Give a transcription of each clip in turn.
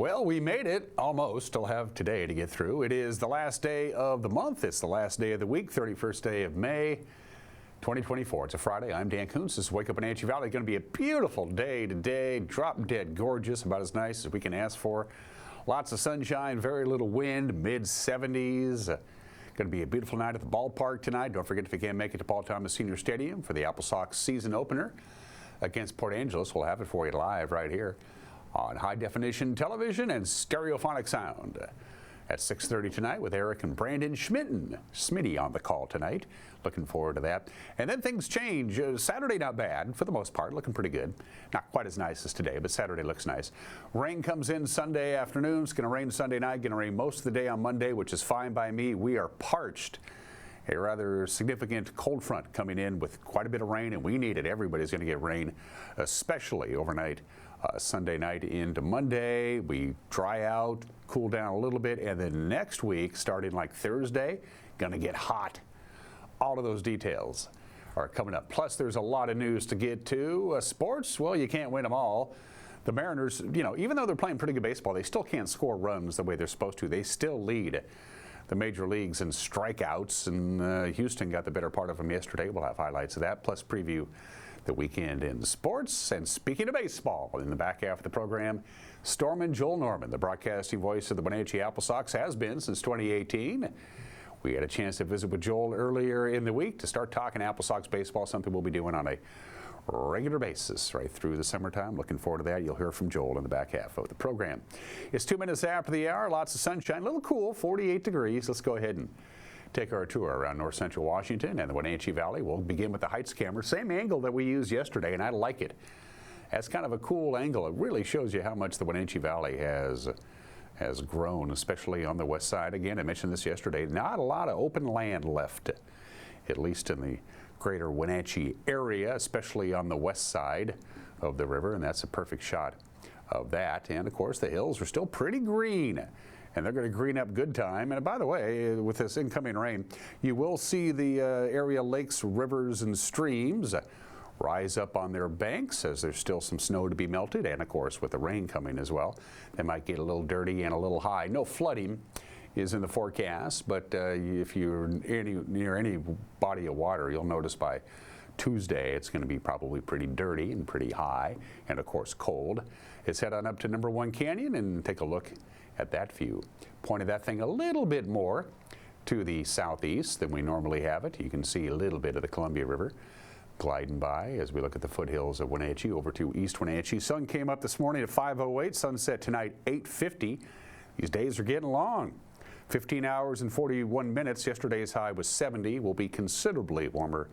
Well, we made it almost. Still have today to get through. It is the last day of the month. It's the last day of the week, 31st day of May, 2024. It's a Friday. I'm Dan Kuntz. This is Wake Up Wenatchee Valley. Going to be a beautiful day today. Drop dead gorgeous, about as nice as we can ask for. Lots of sunshine, very little wind, mid 70s. Going to be a beautiful night at the ballpark tonight. Don't forget, if you can't make it to Paul Thomas Senior Stadium for the Apple Sox season opener against Port Angeles, we'll have it for you live right here on high definition television and stereophonic sound at 6:30 tonight with Eric and Brandon Smitty on the call tonight. Looking forward to that. And then things change. Saturday not bad for the most part, looking pretty good. Not quite as nice as today, but Saturday looks nice. Rain comes in Sunday afternoon. It's going to rain Sunday night. Going to rain most of the day on Monday, which is fine by me. We are parched. A rather significant cold front coming in with quite a bit of rain, and we need it. Everybody's going to get rain, especially overnight. Sunday night into Monday, we dry out, cool down a little bit, and then next week, starting like Thursday, gonna get hot. All of those details are coming up. Plus, there's a lot of news to get to. Sports, well, you can't win them all. The Mariners, even though they're playing pretty good baseball, they still can't score runs the way they're supposed to. They still lead the major leagues in strikeouts, and Houston got the better part of them yesterday. We'll have highlights of that, plus preview the weekend in sports. And speaking of baseball, in the back half of the program, Stormin' Joel Norman, the broadcasting voice of the Wenatchee Apple Sox, has been since 2018. We had a chance to visit with Joel earlier in the week to start talking Apple Sox baseball, something we'll be doing on a regular basis right through the summertime. Looking forward to that. You'll hear from Joel in the back half of the program. It's 2 minutes after the hour. Lots of sunshine, a little cool, 48 degrees. Let's go ahead and take our tour around north central Washington and the Wenatchee Valley. We'll begin with the Heights camera. Same angle that we used yesterday, and I like it. That's kind of a cool angle. It really shows you how much the Wenatchee Valley has grown, especially on the west side. Again, I mentioned this yesterday. Not a lot of open land left, at least in the greater Wenatchee area, especially on the west side of the river, and that's a perfect shot of that. And of course, the hills are still pretty green, and they're going to green up good time. And by the way, with this incoming rain, you will see the area lakes, rivers, and streams rise up on their banks as there's still some snow to be melted. And of course, with the rain coming as well, they might get a little dirty and a little high. No flooding is in the forecast, but if you're near any body of water, you'll notice by Tuesday it's going to be probably pretty dirty and pretty high, and of course cold. Let's head on up to number 1 Canyon and take a look at that view. Pointed that thing a little bit more to the southeast than we normally have it. You can see a little bit of the Columbia River gliding by as we look at the foothills of Wenatchee over to East Wenatchee. Sun came up this morning at 5:08, sunset tonight 8:50. These days are getting long. 15 hours and 41 minutes. Yesterday's high was 70. Will be considerably warmer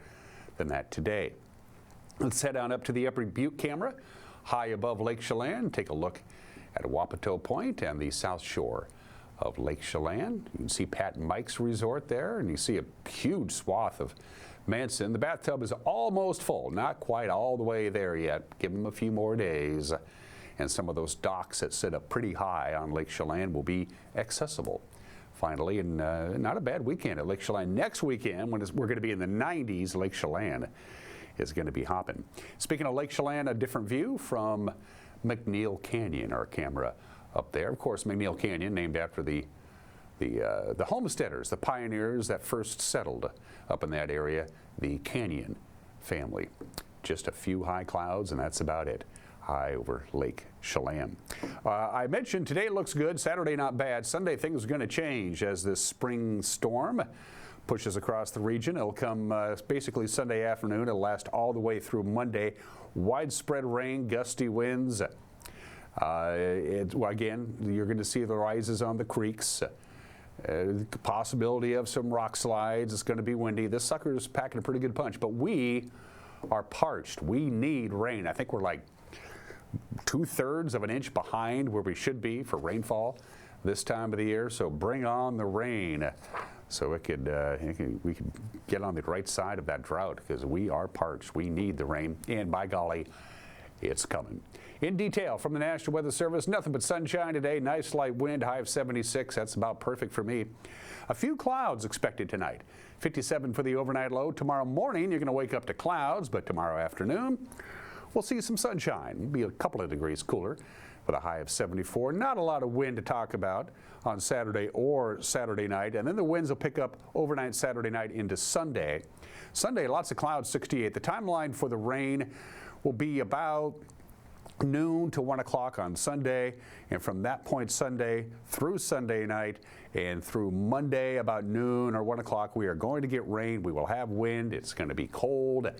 than that today. Let's head on up to the Upper Butte camera, high above Lake Chelan. Take a look at Wapato Point and the south shore of Lake Chelan. You can see Pat and Mike's resort there, and you see a huge swath of Manson. The bathtub is almost full, not quite all the way there yet. Give them a few more days, and some of those docks that sit up pretty high on Lake Chelan will be accessible finally. And not a bad weekend at Lake Chelan. Next weekend, when we're going to be in the 90s, Lake Chelan is going to be hopping. Speaking of Lake Chelan, a different view from McNeil Canyon, our camera up there. Of course, McNeil Canyon, named after the homesteaders, the pioneers that first settled up in that area, the Canyon family. Just a few high clouds, and that's about it. High over Lake Chelan. I mentioned today looks good, Saturday not bad. Sunday things are going to change as this spring storm pushes across the region. It'll come basically Sunday afternoon. It'll last all the way through Monday. Widespread rain, gusty winds. Again, you're going to see the rises on the creeks. Possibility of some rock slides. It's going to be windy. This sucker's packing a pretty good punch, but we are parched. We need rain. I think we're like 2/3 of an inch behind where we should be for rainfall this time of the year. So bring on the rain, so we could get on the right side of that drought, because we are parched. We need the rain, and by golly, it's coming. In detail from the National Weather Service, nothing but sunshine today. Nice light wind, high of 76. That's about perfect for me. A few clouds expected tonight. 57 for the overnight low. Tomorrow morning, you're going to wake up to clouds, but tomorrow afternoon, we'll see some sunshine. It'll be a couple of degrees cooler with a high of 74. Not a lot of wind to talk about on Saturday or Saturday night, and then the winds will pick up overnight Saturday night into Sunday. Sunday, lots of clouds, 68. The timeline for the rain will be about noon to 1 o'clock on Sunday, and from that point Sunday through Sunday night and through Monday about noon or 1 o'clock, we are going to get rain. We will have wind. It's going to be cold.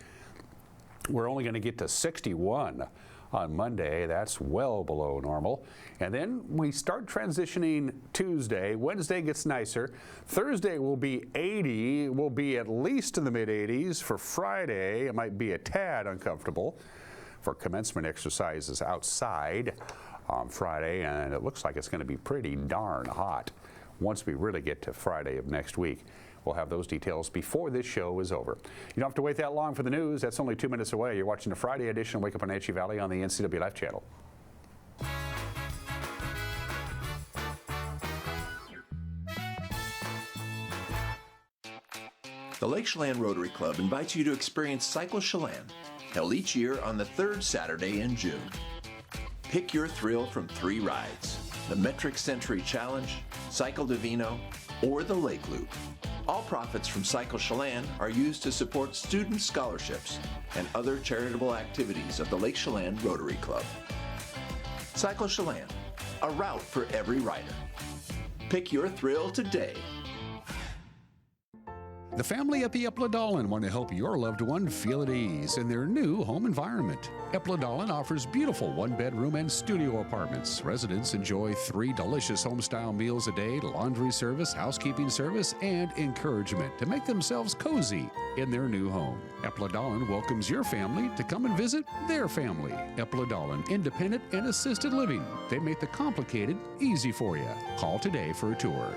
We're only going to get to 61 on Monday. That's well below normal. And then we start transitioning Tuesday. Wednesday gets nicer. Thursday will be 80. We'll be at least in the mid-80s. For Friday, it might be a tad uncomfortable for commencement exercises outside on Friday, and it looks like it's going to be pretty darn hot once we really get to Friday of next week. We'll have those details before this show is over. You don't have to wait that long for the news. That's only 2 minutes away. You're watching the Friday edition of Wake Up Wenatchee Valley on the NCW Life channel. The Lake Chelan Rotary Club invites you to experience Cycle Chelan, held each year on the third Saturday in June. Pick your thrill from 3 rides: the Metric Century Challenge, Cycle Divino, or the Lake Loop. All profits from Cycle Chelan are used to support student scholarships and other charitable activities of the Lake Chelan Rotary Club. Cycle Chelan, a route for every rider. Pick your thrill today. The family at the Epladolin want to help your loved one feel at ease in their new home environment. Epladolin offers beautiful one-bedroom and studio apartments. Residents enjoy 3 delicious home-style meals a day, laundry service, housekeeping service, and encouragement to make themselves cozy in their new home. Epladolin welcomes your family to come and visit their family. Epladolin, independent and assisted living. They make the complicated easy for you. Call today for a tour.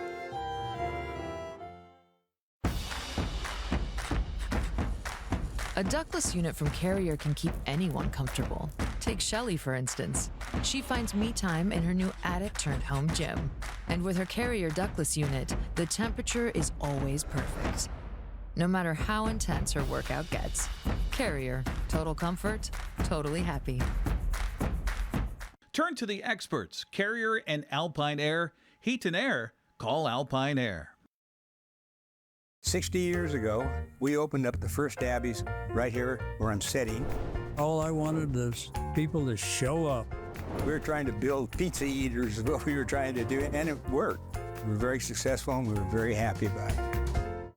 A ductless unit from Carrier can keep anyone comfortable. Take Shelly, for instance. She finds me time in her new attic-turned-home gym. And with her Carrier ductless unit, the temperature is always perfect. No matter how intense her workout gets. Carrier. Total comfort, totally happy. Turn to the experts, Carrier and Alpine Air. Heat and air, call Alpine Air. 60 years ago, we opened up the first Abby's right here where I'm sitting. All I wanted is people to show up. We were trying to build pizza eaters is what we were trying to do, and it worked. We were very successful, and we were very happy about it.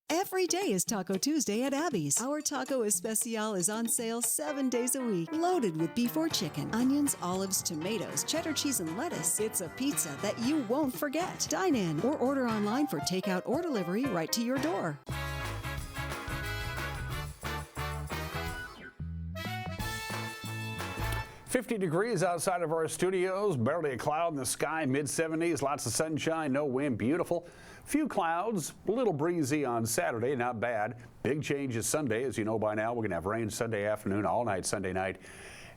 Every day is Taco Tuesday at Abby's. Our Taco Especial is on sale 7 days a week, loaded with beef or chicken, onions, olives, tomatoes, cheddar cheese, and lettuce. It's a pizza that you won't forget. Dine in or order online for takeout or delivery right to your door. "50 degrees outside of our studios, barely a cloud in the sky, mid-70s, lots of sunshine, no wind, beautiful. Few clouds, a little breezy on Saturday, not bad. Big changes Sunday, as you know by now. We're going to have rain Sunday afternoon, all night Sunday night,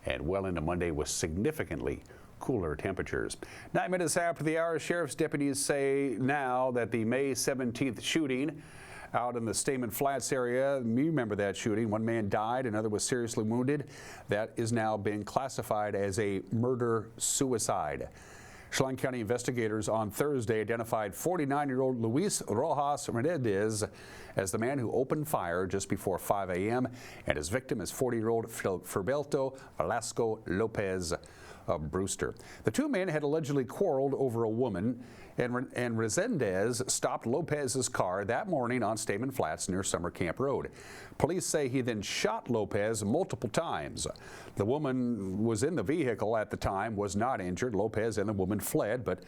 and well into Monday with significantly cooler temperatures. 9 minutes after the hour, sheriff's deputies say now that the May 17th shooting out in the Stamen Flats area, you remember that shooting. 1 man died, another was seriously wounded. That is now being classified as a murder-suicide. Chelan County investigators on Thursday identified 49-year-old Luis Rojas Menendez as the man who opened fire just before 5 a.m. and his victim is 40-year-old Filiberto Velasco Lopez of Brewster. The 2 men had allegedly quarreled over a woman, and Resendez stopped Lopez's car that morning on Stamen Flats near Summer Camp Road. Police say he then shot Lopez multiple times. The woman was in the vehicle at the time, was not injured. Lopez and the woman fled, but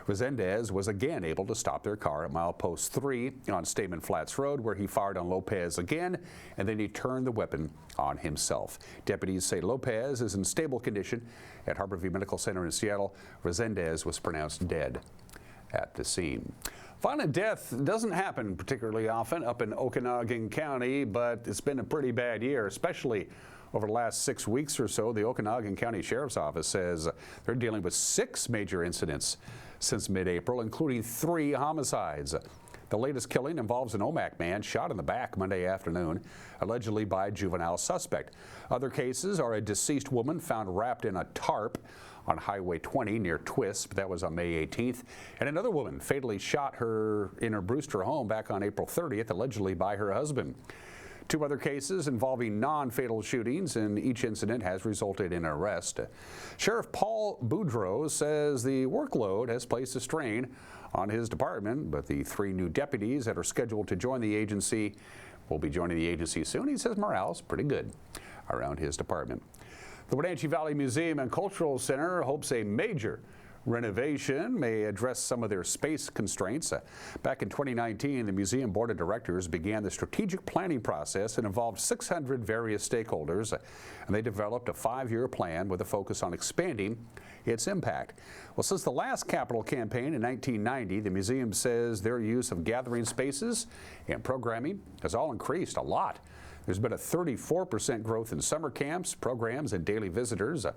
Resendez was again able to stop their car at milepost 3 on Stamen Flats Road, where he fired on Lopez again, and then he turned the weapon on himself. Deputies say Lopez is in stable condition at Harborview Medical Center in Seattle. Resendez was pronounced dead at the scene. Violent death doesn't happen particularly often up in Okanagan County, but it's been a pretty bad year, especially over the last 6 weeks or so. The Okanagan County Sheriff's Office says they're dealing with 6 major incidents since mid-April, including 3 homicides. The latest killing involves an Omak man shot in the back Monday afternoon, allegedly by a juvenile suspect. Other cases are a deceased woman found wrapped in a tarp on Highway 20 near Twist, but that was on May 18th. And another woman fatally shot her in her Brewster home back on April 30th, allegedly by her husband. 2 other cases involving non-fatal shootings, and each incident has resulted in an arrest. Sheriff Paul Boudreaux says the workload has placed a strain on his department, but the 3 new deputies that are scheduled to join the agency will be joining the agency soon. He says morale's pretty good around his department. The Wenatchee Valley Museum and Cultural Center hopes a major renovation may address some of their space constraints. Back in 2019, the museum board of directors began the strategic planning process and involved 600 various stakeholders, and they developed a 5-year plan with a focus on expanding its impact. Well, since the last capital campaign in 1990, the museum says their use of gathering spaces and programming has all increased a lot. There's been a 34% growth in summer camps, programs, and daily visitors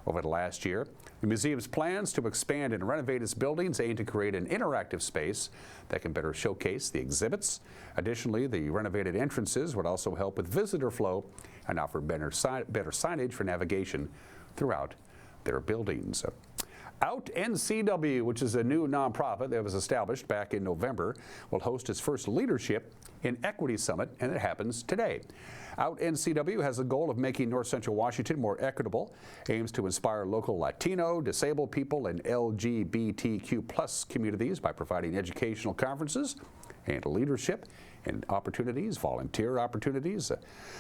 over the last year. The museum's plans to expand and renovate its buildings aim to create an interactive space that can better showcase the exhibits. Additionally, the renovated entrances would also help with visitor flow and offer better signage for navigation throughout their buildings. Out NCW, which is a new nonprofit that was established back in November, will host its first Leadership in Equity Summit, and it happens today. Out NCW has the goal of making North Central Washington more equitable, aims to inspire local Latino, disabled people, and LGBTQ+ communities by providing educational conferences and leadership and opportunities, volunteer opportunities.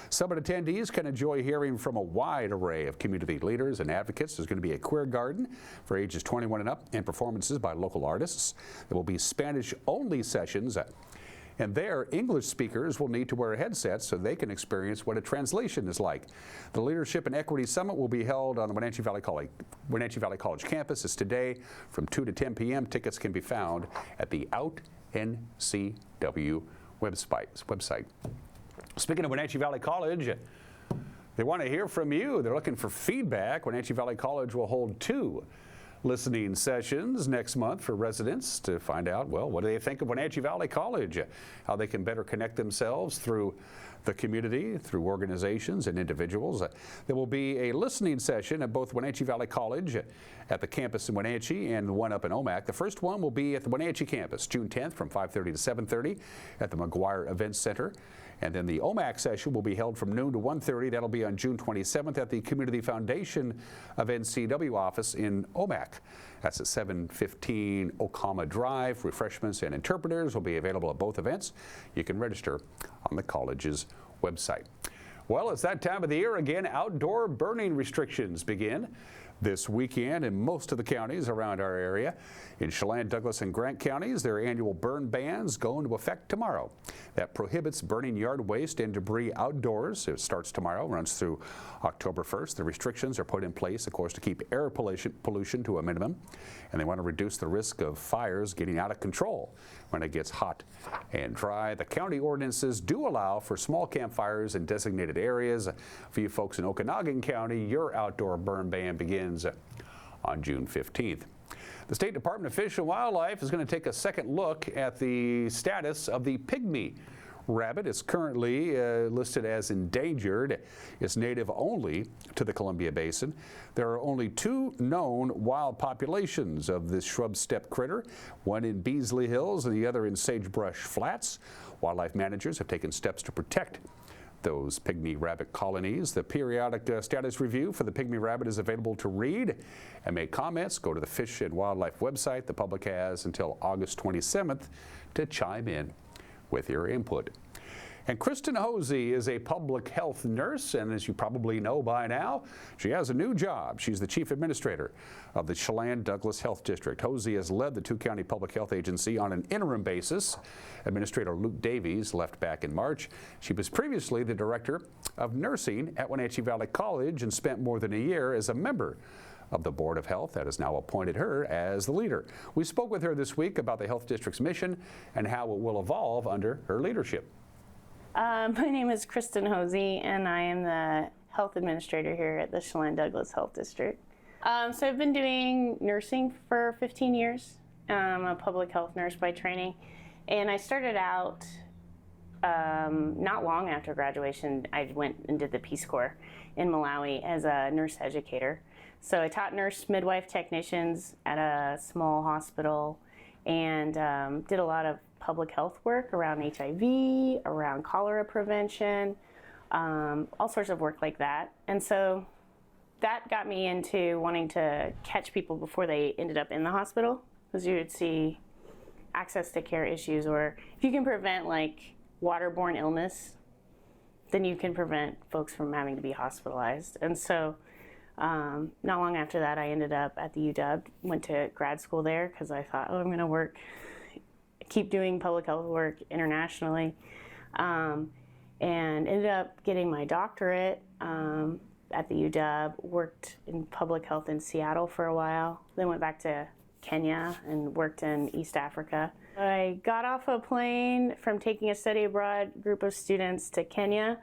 Summit attendees can enjoy hearing from a wide array of community leaders and advocates. There's going to be a queer garden for ages 21 and up and performances by local artists. There will be Spanish-only sessions, and there, English speakers will need to wear headsets so they can experience what a translation is like. The Leadership and Equity Summit will be held on the Wenatchee Valley College campus. It's today from 2 to 10 p.m. Tickets can be found at the Out NCW website. Speaking of Wenatchee Valley College, they want to hear from you. They're looking for feedback. Wenatchee Valley College will hold 2 listening sessions next month for residents to find out, well, what do they think of Wenatchee Valley College, how they can better connect themselves through the community, through organizations and individuals. There will be a listening session at both Wenatchee Valley College at the campus in Wenatchee and the one up in Omak. The first one will be at the Wenatchee campus, June 10th from 5:30 to 7:30 at the McGuire Events Center. And then the Omak session will be held from noon to 1:30. That'll be on June 27th at the Community Foundation of NCW office in Omak. That's at 715 Okama Drive. Refreshments and interpreters will be available at both events. You can register on the college's website. Well, it's that time of the year again. Outdoor burning restrictions begin this weekend in most of the counties around our area. In Chelan, Douglas, and Grant counties, their annual burn bans go into effect tomorrow. That prohibits burning yard waste and debris outdoors. It starts tomorrow, runs through October 1st. The restrictions are put in place, of course, to keep air pollution to a minimum, and they want to reduce the risk of fires getting out of control when it gets hot and dry. The county ordinances do allow for small campfires in designated areas. For you folks in Okanagan County, your outdoor burn ban begins on June 15th. The State Department of Fish and Wildlife is going to take a second look at the status of the pygmy rabbit. It's currently listed as endangered. It's native only to the Columbia Basin. There are only 2 known wild populations of this shrub steppe critter, one in Beasley Hills and the other in Sagebrush Flats. Wildlife managers have taken steps to protect those pygmy rabbit colonies. The periodic status review for the pygmy rabbit is available to read and make comments. Go to the Fish and Wildlife website. The public has until August 27th to chime in with your input. And Kristen Hosey is a public health nurse, and as you probably know by now, she has a new job. She's the chief administrator of the Chelan Douglas Health District. Hosey has led the 2-county public health agency on an interim basis. Administrator Luke Davies left back in March. She was previously the director of nursing at Wenatchee Valley College and spent more than a year as a member of the Board of Health that has now appointed her as the leader. We spoke with her this week about the health district's mission and how it will evolve under her leadership. My name is Kristen Hosey, and I am the health administrator here at the Chelan Douglas Health District. So I've been doing nursing for 15 years. I'm a public health nurse by training, and I started out not long after graduation. I went and did the Peace Corps in Malawi as a nurse educator. So I taught nurse midwife technicians at a small hospital and did a lot of public health work around HIV, around cholera prevention, all sorts of work like that. And so that got me into wanting to catch people before they ended up in the hospital, because you would see access to care issues, or if you can prevent like waterborne illness, then you can prevent folks from having to be hospitalized. And so not long after that, I ended up at the UW, went to grad school there because I thought, oh, I'm going to keep doing public health work internationally, and ended up getting my doctorate at the UW, worked in public health in Seattle for a while, then went back to Kenya and worked in East Africa. I got off a plane from taking a study abroad group of students to Kenya,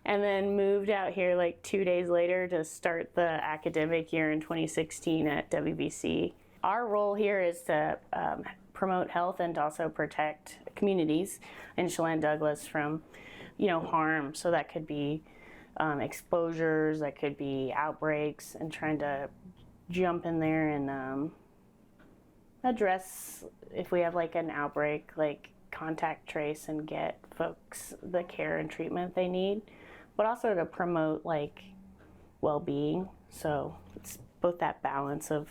and then moved out here like 2 days later to start the academic year in 2016 at WBC. Our role here is to promote health and to also protect communities in Chelan Douglas from, harm. So that could be exposures, that could be outbreaks, and trying to jump in there and address if we have like an outbreak, like contact trace and get folks the care and treatment they need, but also to promote like well-being. So it's both that balance of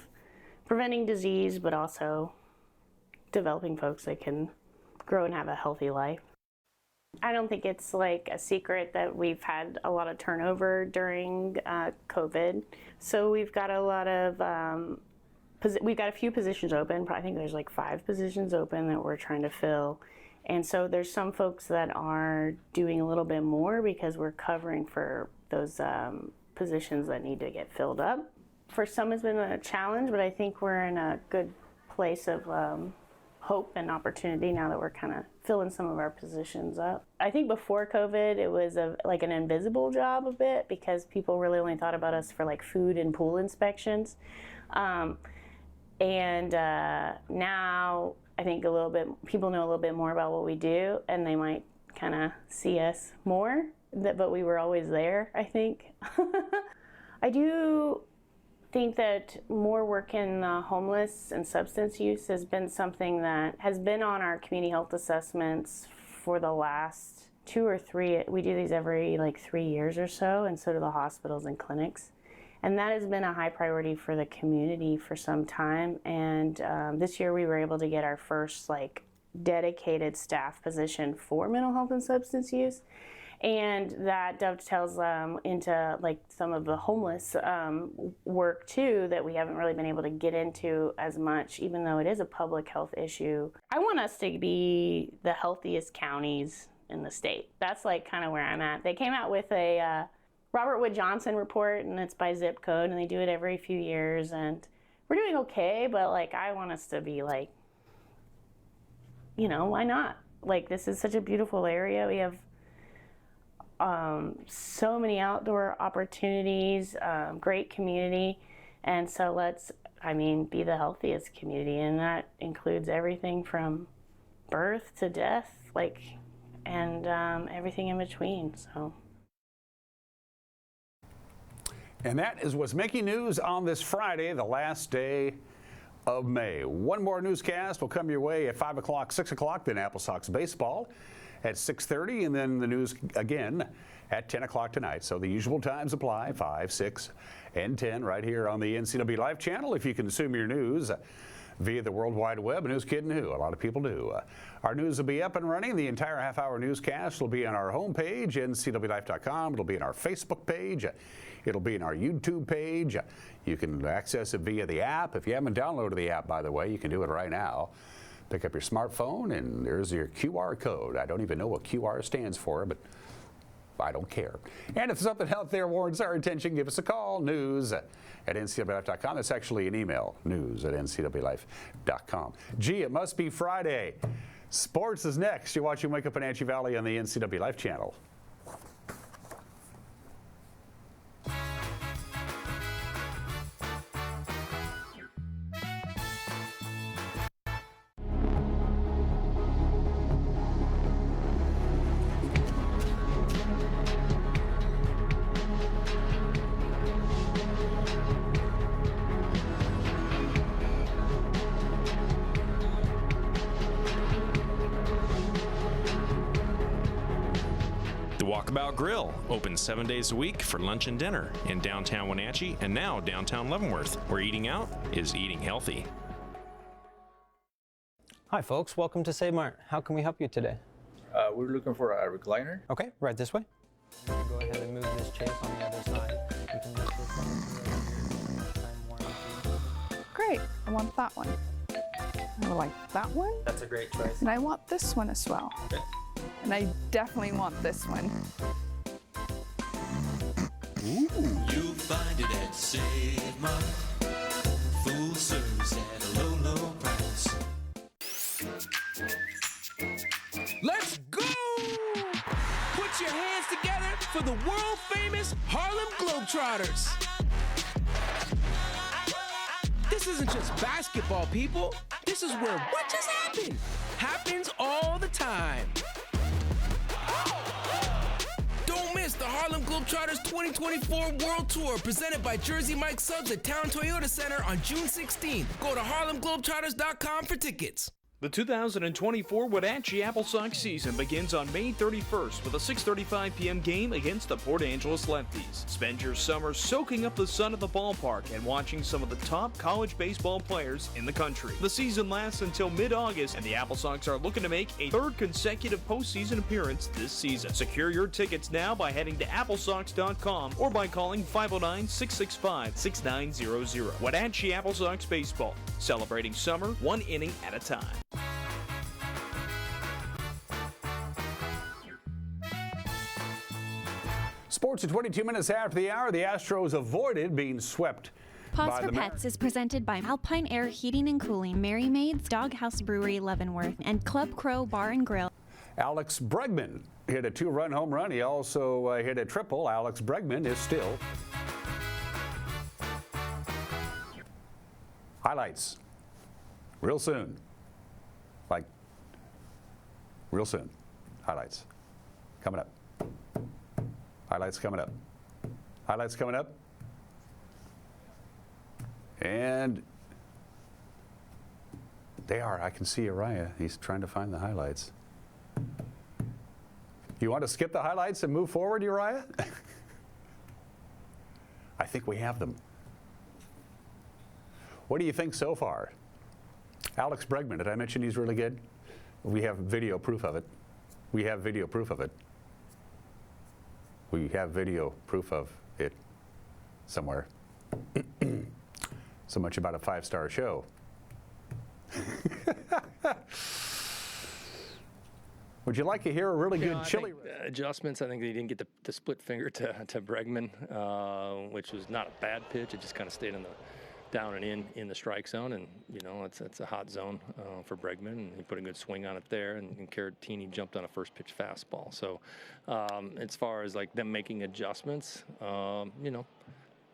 preventing disease, but also developing folks that can grow and have a healthy life. I don't think it's like a secret that we've had a lot of turnover during COVID. So we've got a lot of we've got a few positions open. I think there's like 5 positions open that we're trying to fill. And so there's some folks that are doing a little bit more because we're covering for those positions that need to get filled up. For some it's been a challenge, but I think we're in a good place of hope and opportunity now that we're kind of filling some of our positions up. I think before COVID it was like an invisible job a bit because people really only thought about us for like food and pool inspections. And now I think people know a little bit more about what we do, and they might kind of see us more, but we were always there, I think. I do think that more work in homeless and substance use has been something that has been on our community health assessments for the last 2 or 3. We do these every like 3 years or so, and so do the hospitals and clinics. And that has been a high priority for the community for some time. And this year we were able to get our first like dedicated staff position for mental health and substance use. And that dovetails into like some of the homeless work too that we haven't really been able to get into as much, even though it is a public health issue. I want us to be the healthiest counties in the state. That's like kind of where I'm at. They came out with a Robert Wood Johnson report, and it's by zip code, and they do it every few years, and we're doing okay, but like I want us to be like, why not? Like, this is such a beautiful area. We have so many outdoor opportunities, great community, and so let's be the healthiest community, and that includes everything from birth to death, and everything in between. So. And that is what's making news on this Friday, the last day of May. One more newscast will come your way at 5 o'clock, 6 o'clock, then Apple Sox baseball at 6:30, and then the news again at 10 o'clock tonight. So the usual times apply, 5, 6, and 10 right here on the NCW Live channel. If you consume your news via the World Wide Web, and who's kidding who? A lot of people do. Our news will be up and running. The entire half-hour newscast will be on our homepage, ncwlife.com. It'll be on our Facebook page. It'll be in our YouTube page. You can access it via the app. If you haven't downloaded the app, by the way, you can do it right now. Pick up your smartphone, and there's your QR code. I don't even know what QR stands for, but I don't care. And if something out there warrants our attention, give us a call. News at ncwlife.com. That's actually an email, news at ncwlife.com. Gee, it must be Friday. Sports is next. You're watching Wake Up Wenatchee Valley on the NCW Life channel. Walkabout Grill, open 7 days a week for lunch and dinner in downtown Wenatchee and now downtown Leavenworth, where eating out is eating healthy. Hi folks, welcome to Save Mart. How can we help you today? We're looking for a recliner. Okay, right this way. Go ahead and move this chase on the other side. You can lift this up. Great, I want that one. I like that one. That's a great choice. And I want this one as well. Okay. And I definitely want this one. You'll find it at Save Mart. Full service at a low, low price. Let's go! Put your hands together for the world-famous Harlem Globetrotters. This isn't just basketball, people. This is where what just happened happens all the time. Don't miss the Harlem Globetrotters 2024 World Tour presented by Jersey Mike Subs at Town Toyota Center on June 16th. Go to harlemglobetrotters.com for tickets. The 2024 Wenatchee Apple Sox season begins on May 31st with a 6:35 p.m. game against the Port Angeles Lefties. Spend your summer soaking up the sun at the ballpark and watching some of the top college baseball players in the country. The season lasts until mid-August, and the Apple Sox are looking to make a third consecutive postseason appearance this season. Secure your tickets now by heading to applesox.com or by calling 509-665-6900. Wenatchee Apple Sox Baseball, celebrating summer one inning at a time. Sports at 22 minutes after the hour. The Astros avoided being swept. Pause for Pets is presented by Alpine Air Heating and Cooling, Mary Maid's Doghouse Brewery, Leavenworth, and Club Crow Bar and Grill. Alex Bregman hit a 2-run home run. He also hit a triple. Alex Bregman is still. Highlights. Real soon. Like, real soon. Highlights. Coming up. Highlights coming up. Highlights coming up. And they are. I can see Uriah. He's trying to find the highlights. You want to skip the highlights and move forward, Uriah? I think we have them. What do you think so far? Alex Bregman, did I mention he's really good? We have video proof of it. We have video proof of it. We have video proof of it somewhere. So much about a 5-star show. Would you like to hear a really good chili? Adjustments. I think they didn't get the split finger to Bregman, which was not a bad pitch. It just kind of stayed in the down and in the strike zone, and you know it's a hot zone for Bregman, and he put a good swing on it there, and Caratini jumped on a first pitch fastball. So as far as like them making adjustments, you know,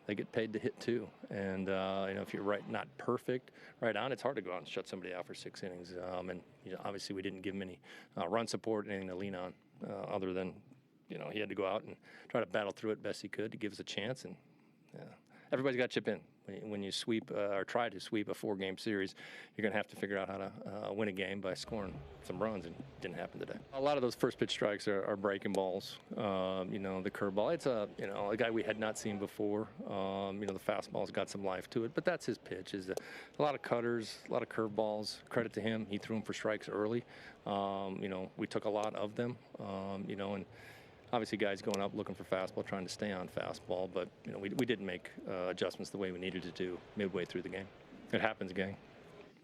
they get paid to hit too, and you know, if you're not perfect right on, it's hard to go out and shut somebody out for 6 innings. And you know, obviously we didn't give him any run support, anything to lean on, other than, you know, he had to go out and try to battle through it best he could to give us a chance, and everybody's got to chip in. When you sweep or try to sweep a 4-game series, you're going to have to figure out how to win a game by scoring some runs, and it didn't happen today. A lot of those first pitch strikes are breaking balls. You know, the curveball, it's a guy we had not seen before. You know, the fastball's got some life to it, but that's his pitch. Is a lot of cutters, a lot of curveballs. Credit to him, he threw them for strikes early. You know, we took a lot of them. You know, and obviously guys going up looking for fastball, trying to stay on fastball, but you know, we didn't make adjustments the way we needed to do midway through the game. It happens, gang.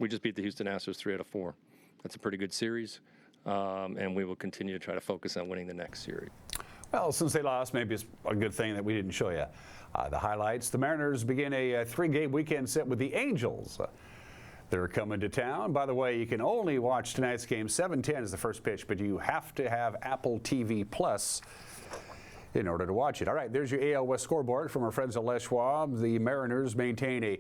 We just beat the Houston Astros 3 out of 4. That's a pretty good series, and we will continue to try to focus on winning the next series. Well, since they lost, maybe it's a good thing that we didn't show you the highlights. The Mariners begin a 3-game weekend set with the Angels. They're coming to town. By the way, you can only watch tonight's game. 7:10 is the first pitch, but you have to have Apple TV Plus in order to watch it. All right, there's your AL West scoreboard from our friends at Les Schwab. The Mariners maintain a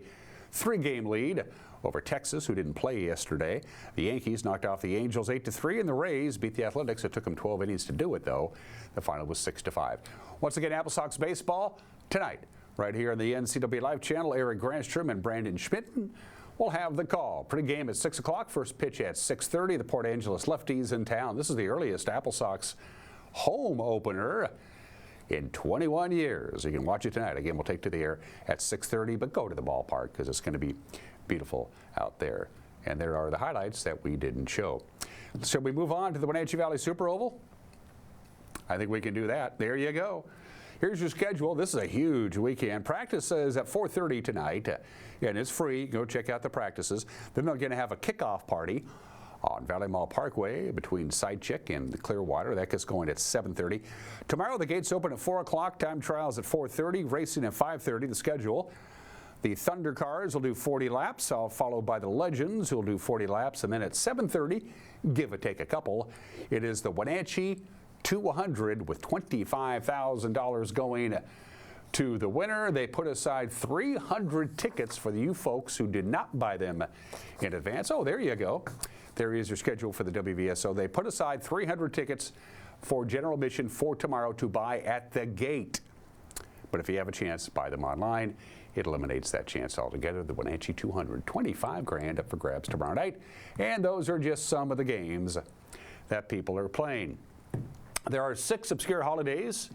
3-game lead over Texas, who didn't play yesterday. The Yankees knocked off the Angels 8-3, and the Rays beat the Athletics. It took them 12 innings to do it, though. The final was 6-5. Once again, Apple Sox baseball tonight, right here on the NCAA Live channel. Eric Granstrom and Brandon Schmitten will have the call. Pre-game at 6 o'clock. First pitch at 6:30. The Port Angeles Lefties in town. This is the earliest Apple Sox home opener in 21 years. You can watch it tonight. Again, we'll take to the air at 6:30, but go to the ballpark because it's going to be beautiful out there. And there are the highlights that we didn't show. Shall we move on to the Wenatchee Valley Super Oval? I think we can do that. There you go. Here's your schedule. This is a huge weekend. Practice is at 4:30 tonight, and it's free. Go check out the practices. Then they're going to have a kickoff party on Valley Mall Parkway between Sidechick and the Clearwater. That gets going at 7:30. Tomorrow the gates open at 4 o'clock. Time trials at 4:30. Racing at 5:30. The schedule. The Thunder Cars will do 40 laps, followed by the Legends, who will do 40 laps. And then at 7:30, give or take a couple, it is the Wenatchee 200 with $25,000 going to the winner. They put aside 300 tickets for you folks who did not buy them in advance. Oh, there you go. There is your schedule for the WVSO. They put aside 300 tickets for general admission for tomorrow to buy at the gate. But if you have a chance, buy them online. It eliminates that chance altogether. The Wenatchee 200, 25 grand up for grabs tomorrow night. And those are just some of the games that people are playing. There are 6 obscure holidays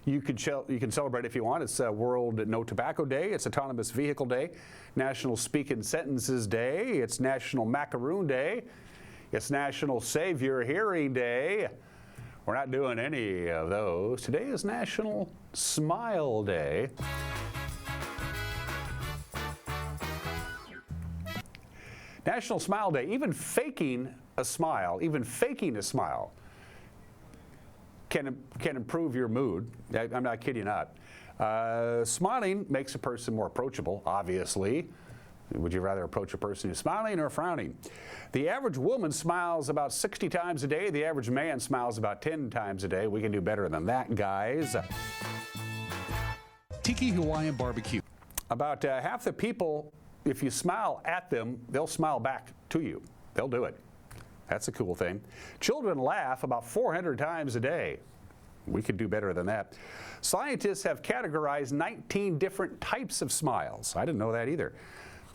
you can celebrate if you want. It's World No Tobacco Day. It's Autonomous Vehicle Day. National Speak in Sentences Day. It's National Macaroon Day. It's National Save Your Hearing Day. We're not doing any of those. Today is National Smile Day. National Smile Day. Even faking a smile can improve your mood. I'm not kidding you not. Smiling makes a person more approachable, obviously. Would you rather approach a person who's smiling or frowning? The average woman smiles about 60 times a day. The average man smiles about 10 times a day. We can do better than that, guys. Tiki Hawaiian Barbecue. About half the people, if you smile at them, they'll smile back to you. They'll do it. That's a cool thing. Children laugh about 400 times a day. We could do better than that. Scientists have categorized 19 different types of smiles. I didn't know that either.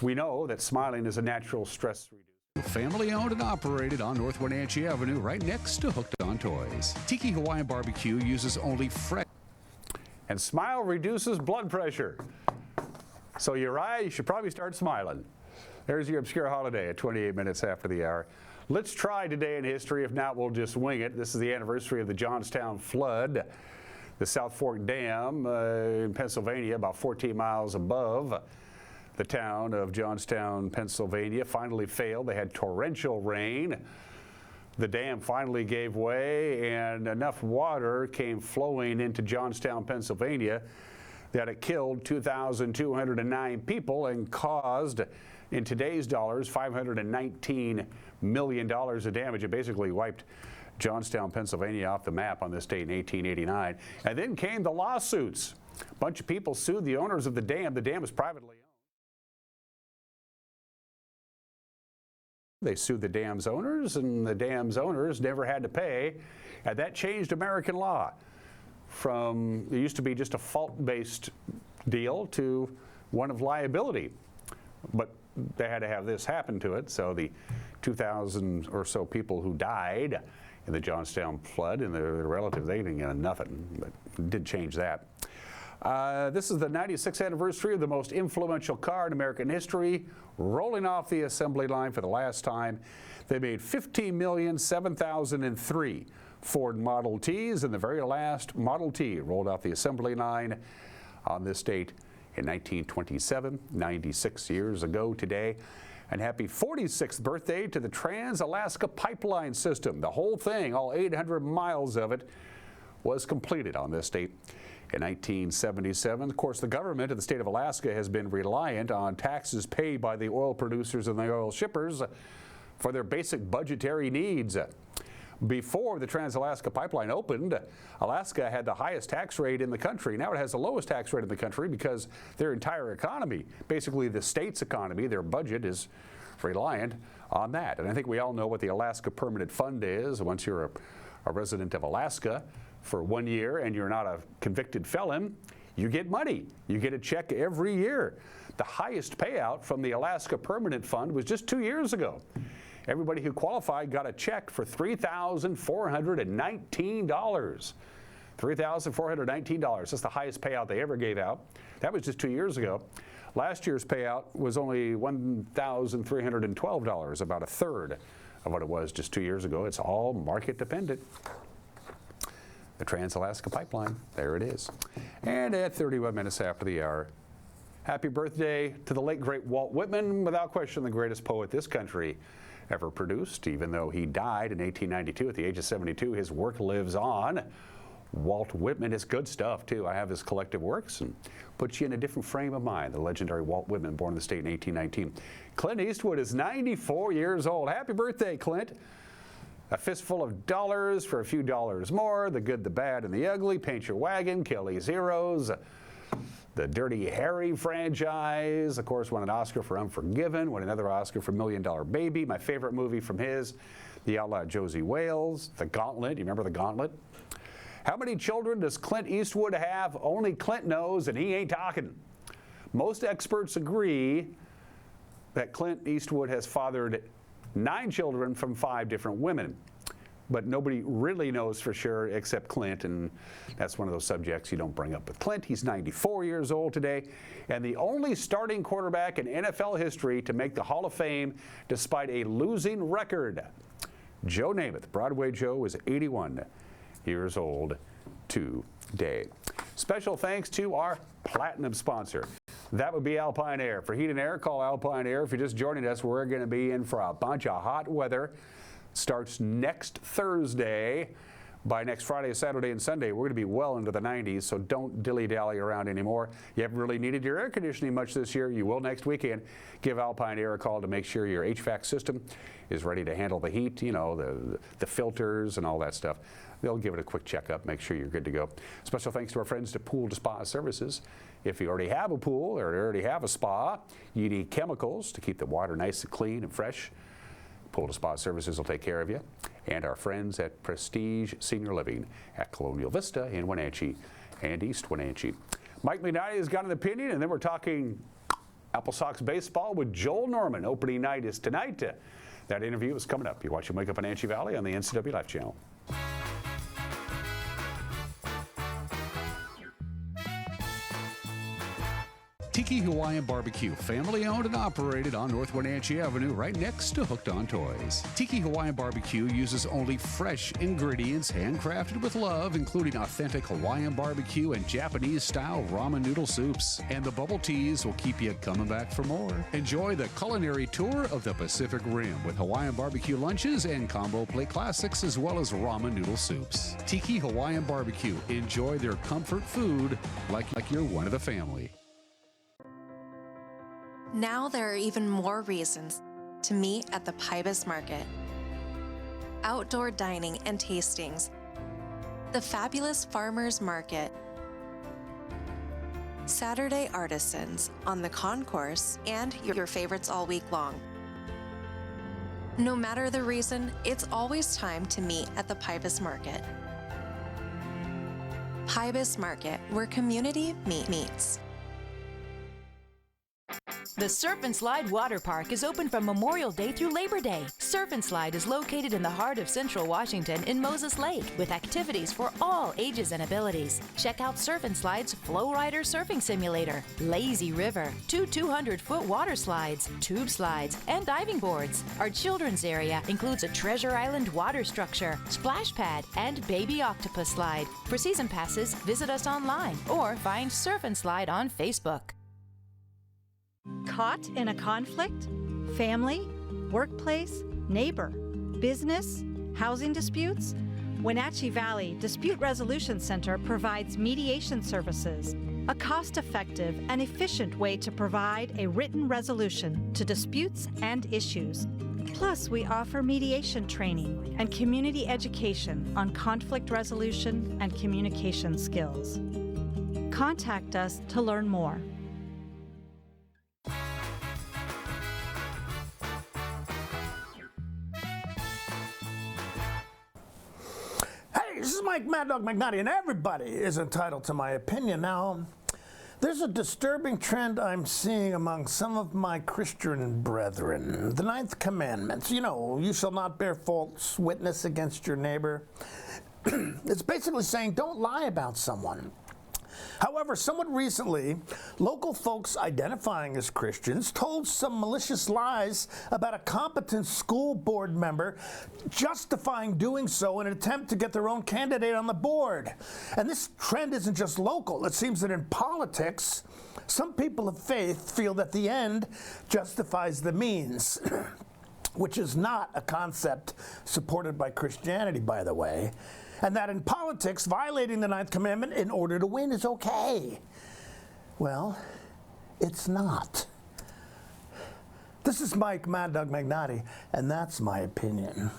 We know that smiling is a natural stress reducer. Family owned and operated on North Wenatchee Avenue, right next to Hooked on Toys. Tiki Hawaiian Barbecue uses only fresh. And smile reduces blood pressure. So Uriah, you should probably start smiling. There's your obscure holiday at 28 minutes after the hour. Let's try today in history. If not, we'll just wing it. This is the anniversary of the Johnstown flood. The South Fork Dam in Pennsylvania, about 14 miles above the town of Johnstown, Pennsylvania, finally failed. They had torrential rain. The dam finally gave way, and enough water came flowing into Johnstown, Pennsylvania, that it killed 2,209 people and caused, in today's dollars, $519 million of damage. It basically wiped Johnstown, Pennsylvania off the map on this date in 1889. And then came the lawsuits. A bunch of people sued the owners of the dam. The dam is privately owned. They sued the dam's owners, and the dam's owners never had to pay. And that changed American law from, it used to be just a fault-based deal to one of liability. But they had to have this happen to it, so the 2,000 or so people who died in the Johnstown flood and their relatives, they didn't get nothing, but it did change that. This is the 96th anniversary of the most influential car in American history, rolling off the assembly line for the last time. They made 15,007,003 Ford Model Ts, and the very last Model T rolled off the assembly line on this date in 1927, 96 years ago today. And happy 46th birthday to the Trans-Alaska Pipeline System. The whole thing, all 800 miles of it, was completed on this date in 1977. Of course, the government of the state of Alaska has been reliant on taxes paid by the oil producers and the oil shippers for their basic budgetary needs. Before the Trans-Alaska Pipeline opened, Alaska had the highest tax rate in the country. Now it has the lowest tax rate in the country because their entire economy, basically the state's economy, their budget is reliant on that. And I think we all know what the Alaska Permanent Fund is. Once you're a resident of Alaska for 1 year and you're not a convicted felon, you get money. You get a check every year. The highest payout from the Alaska Permanent Fund was just 2 years ago. Everybody who qualified got a check for $3,419. $3,419. That's the highest payout they ever gave out. That was just 2 years ago. Last year's payout was only $1,312, about a third of what it was just 2 years ago. It's all market dependent. The Trans-Alaska Pipeline, there it is. And at 31 minutes after the hour, happy birthday to the late great Walt Whitman, without question the greatest poet this country ever produced. Even though he died in 1892 at the age of 72, his work lives on. Walt Whitman is good stuff, too. I have his collective works and puts you in a different frame of mind. The legendary Walt Whitman, born in the state in 1819. Clint Eastwood is 94 years old. Happy birthday, Clint. A fistful of dollars for a few dollars more. The Good, the Bad, and the Ugly. Paint Your Wagon. Kill These Heroes. The Dirty Harry franchise. Of course, won an Oscar for Unforgiven. Won another Oscar for $1 Million Baby. My favorite movie from his, The Outlaw Josie Wales. The Gauntlet. You remember The Gauntlet? How many children does Clint Eastwood have? Only Clint knows, and he ain't talking. Most experts agree that Clint Eastwood has fathered 9 children from 5 different women. But nobody really knows for sure except Clint, and that's one of those subjects you don't bring up with Clint. He's 94 years old today, and the only starting quarterback in NFL history to make the Hall of Fame despite a losing record. Joe Namath, Broadway Joe, is 81 years old today. Special thanks to our platinum sponsor. That would be Alpine Air. For heat and air, call Alpine Air. If you're just joining us, we're going to be in for a bunch of hot weather. Starts next Thursday. By next Friday, Saturday, and Sunday, we're going to be well into the 90s, so don't dilly-dally around anymore. You haven't really needed your air conditioning much this year. You will next weekend. Give Alpine Air a call to make sure your HVAC system is ready to handle the heat, you know, the filters and all that stuff. They'll give it a quick checkup, make sure you're good to go. Special thanks to our friends at Pool to Spa Services. If you already have a pool or already have a spa, you need chemicals to keep the water nice and clean and fresh. Pool to Spa Services will take care of you. And our friends at Prestige Senior Living at Colonial Vista in Wenatchee and East Wenatchee. Mike McKnight has got an opinion, and then we're talking Apple Sox baseball with Joel Norman. Opening night is tonight. That interview is coming up. You're watching Wake Up Wenatchee Valley on the NCW Life Channel. Tiki Hawaiian Barbecue, family owned and operated on North Wenatchee Avenue, right next to Hooked on Toys. Tiki Hawaiian Barbecue uses only fresh ingredients handcrafted with love, including authentic Hawaiian barbecue and Japanese-style ramen noodle soups. And the bubble teas will keep you coming back for more. Enjoy the culinary tour of the Pacific Rim with Hawaiian barbecue lunches and combo plate classics, as well as ramen noodle soups. Tiki Hawaiian Barbecue. Enjoy their comfort food like you're one of the family. Now there are even more reasons to meet at the Pybus Market. Outdoor dining and tastings, the fabulous Farmers Market, Saturday artisans on the concourse, and your favorites all week long. No matter the reason, it's always time to meet at the Pybus Market. Pybus Market, where community meets. The Surf and Slide Water Park is open from Memorial Day through Labor Day. Surf and Slide is located in the heart of Central Washington in Moses Lake with activities for all ages and abilities. Check out Surf and Slide's Flow Rider Surfing Simulator, Lazy River, 2 200-foot water slides, tube slides, and diving boards. Our children's area includes a Treasure Island water structure, splash pad, and baby octopus slide. For season passes, visit us online or find Surf and Slide on Facebook. Caught in a conflict? Family? Workplace? Neighbor? Business? Housing disputes? Wenatchee Valley Dispute Resolution Center provides mediation services, a cost-effective and efficient way to provide a written resolution to disputes and issues. Plus, we offer mediation training and community education on conflict resolution and communication skills. Contact us to learn more. This is Mike Mad Dog McNaughty, and everybody is entitled to my opinion. Now, There's a disturbing trend I'm seeing among some of my Christian brethren. The 9th commandment, you shall not bear false witness against your neighbor. It's basically saying don't lie about someone. However, somewhat recently, local folks identifying as Christians told some malicious lies about a competent school board member, justifying doing so in an attempt to get their own candidate on the board. And this trend isn't just local. It seems that in politics, some people of faith feel that the end justifies the means, which is not a concept supported by Christianity, by the way. And that in politics, violating the 9th commandment in order to win is okay. Well, it's not. This is Mike Mad Dog Magnotti, and that's my opinion.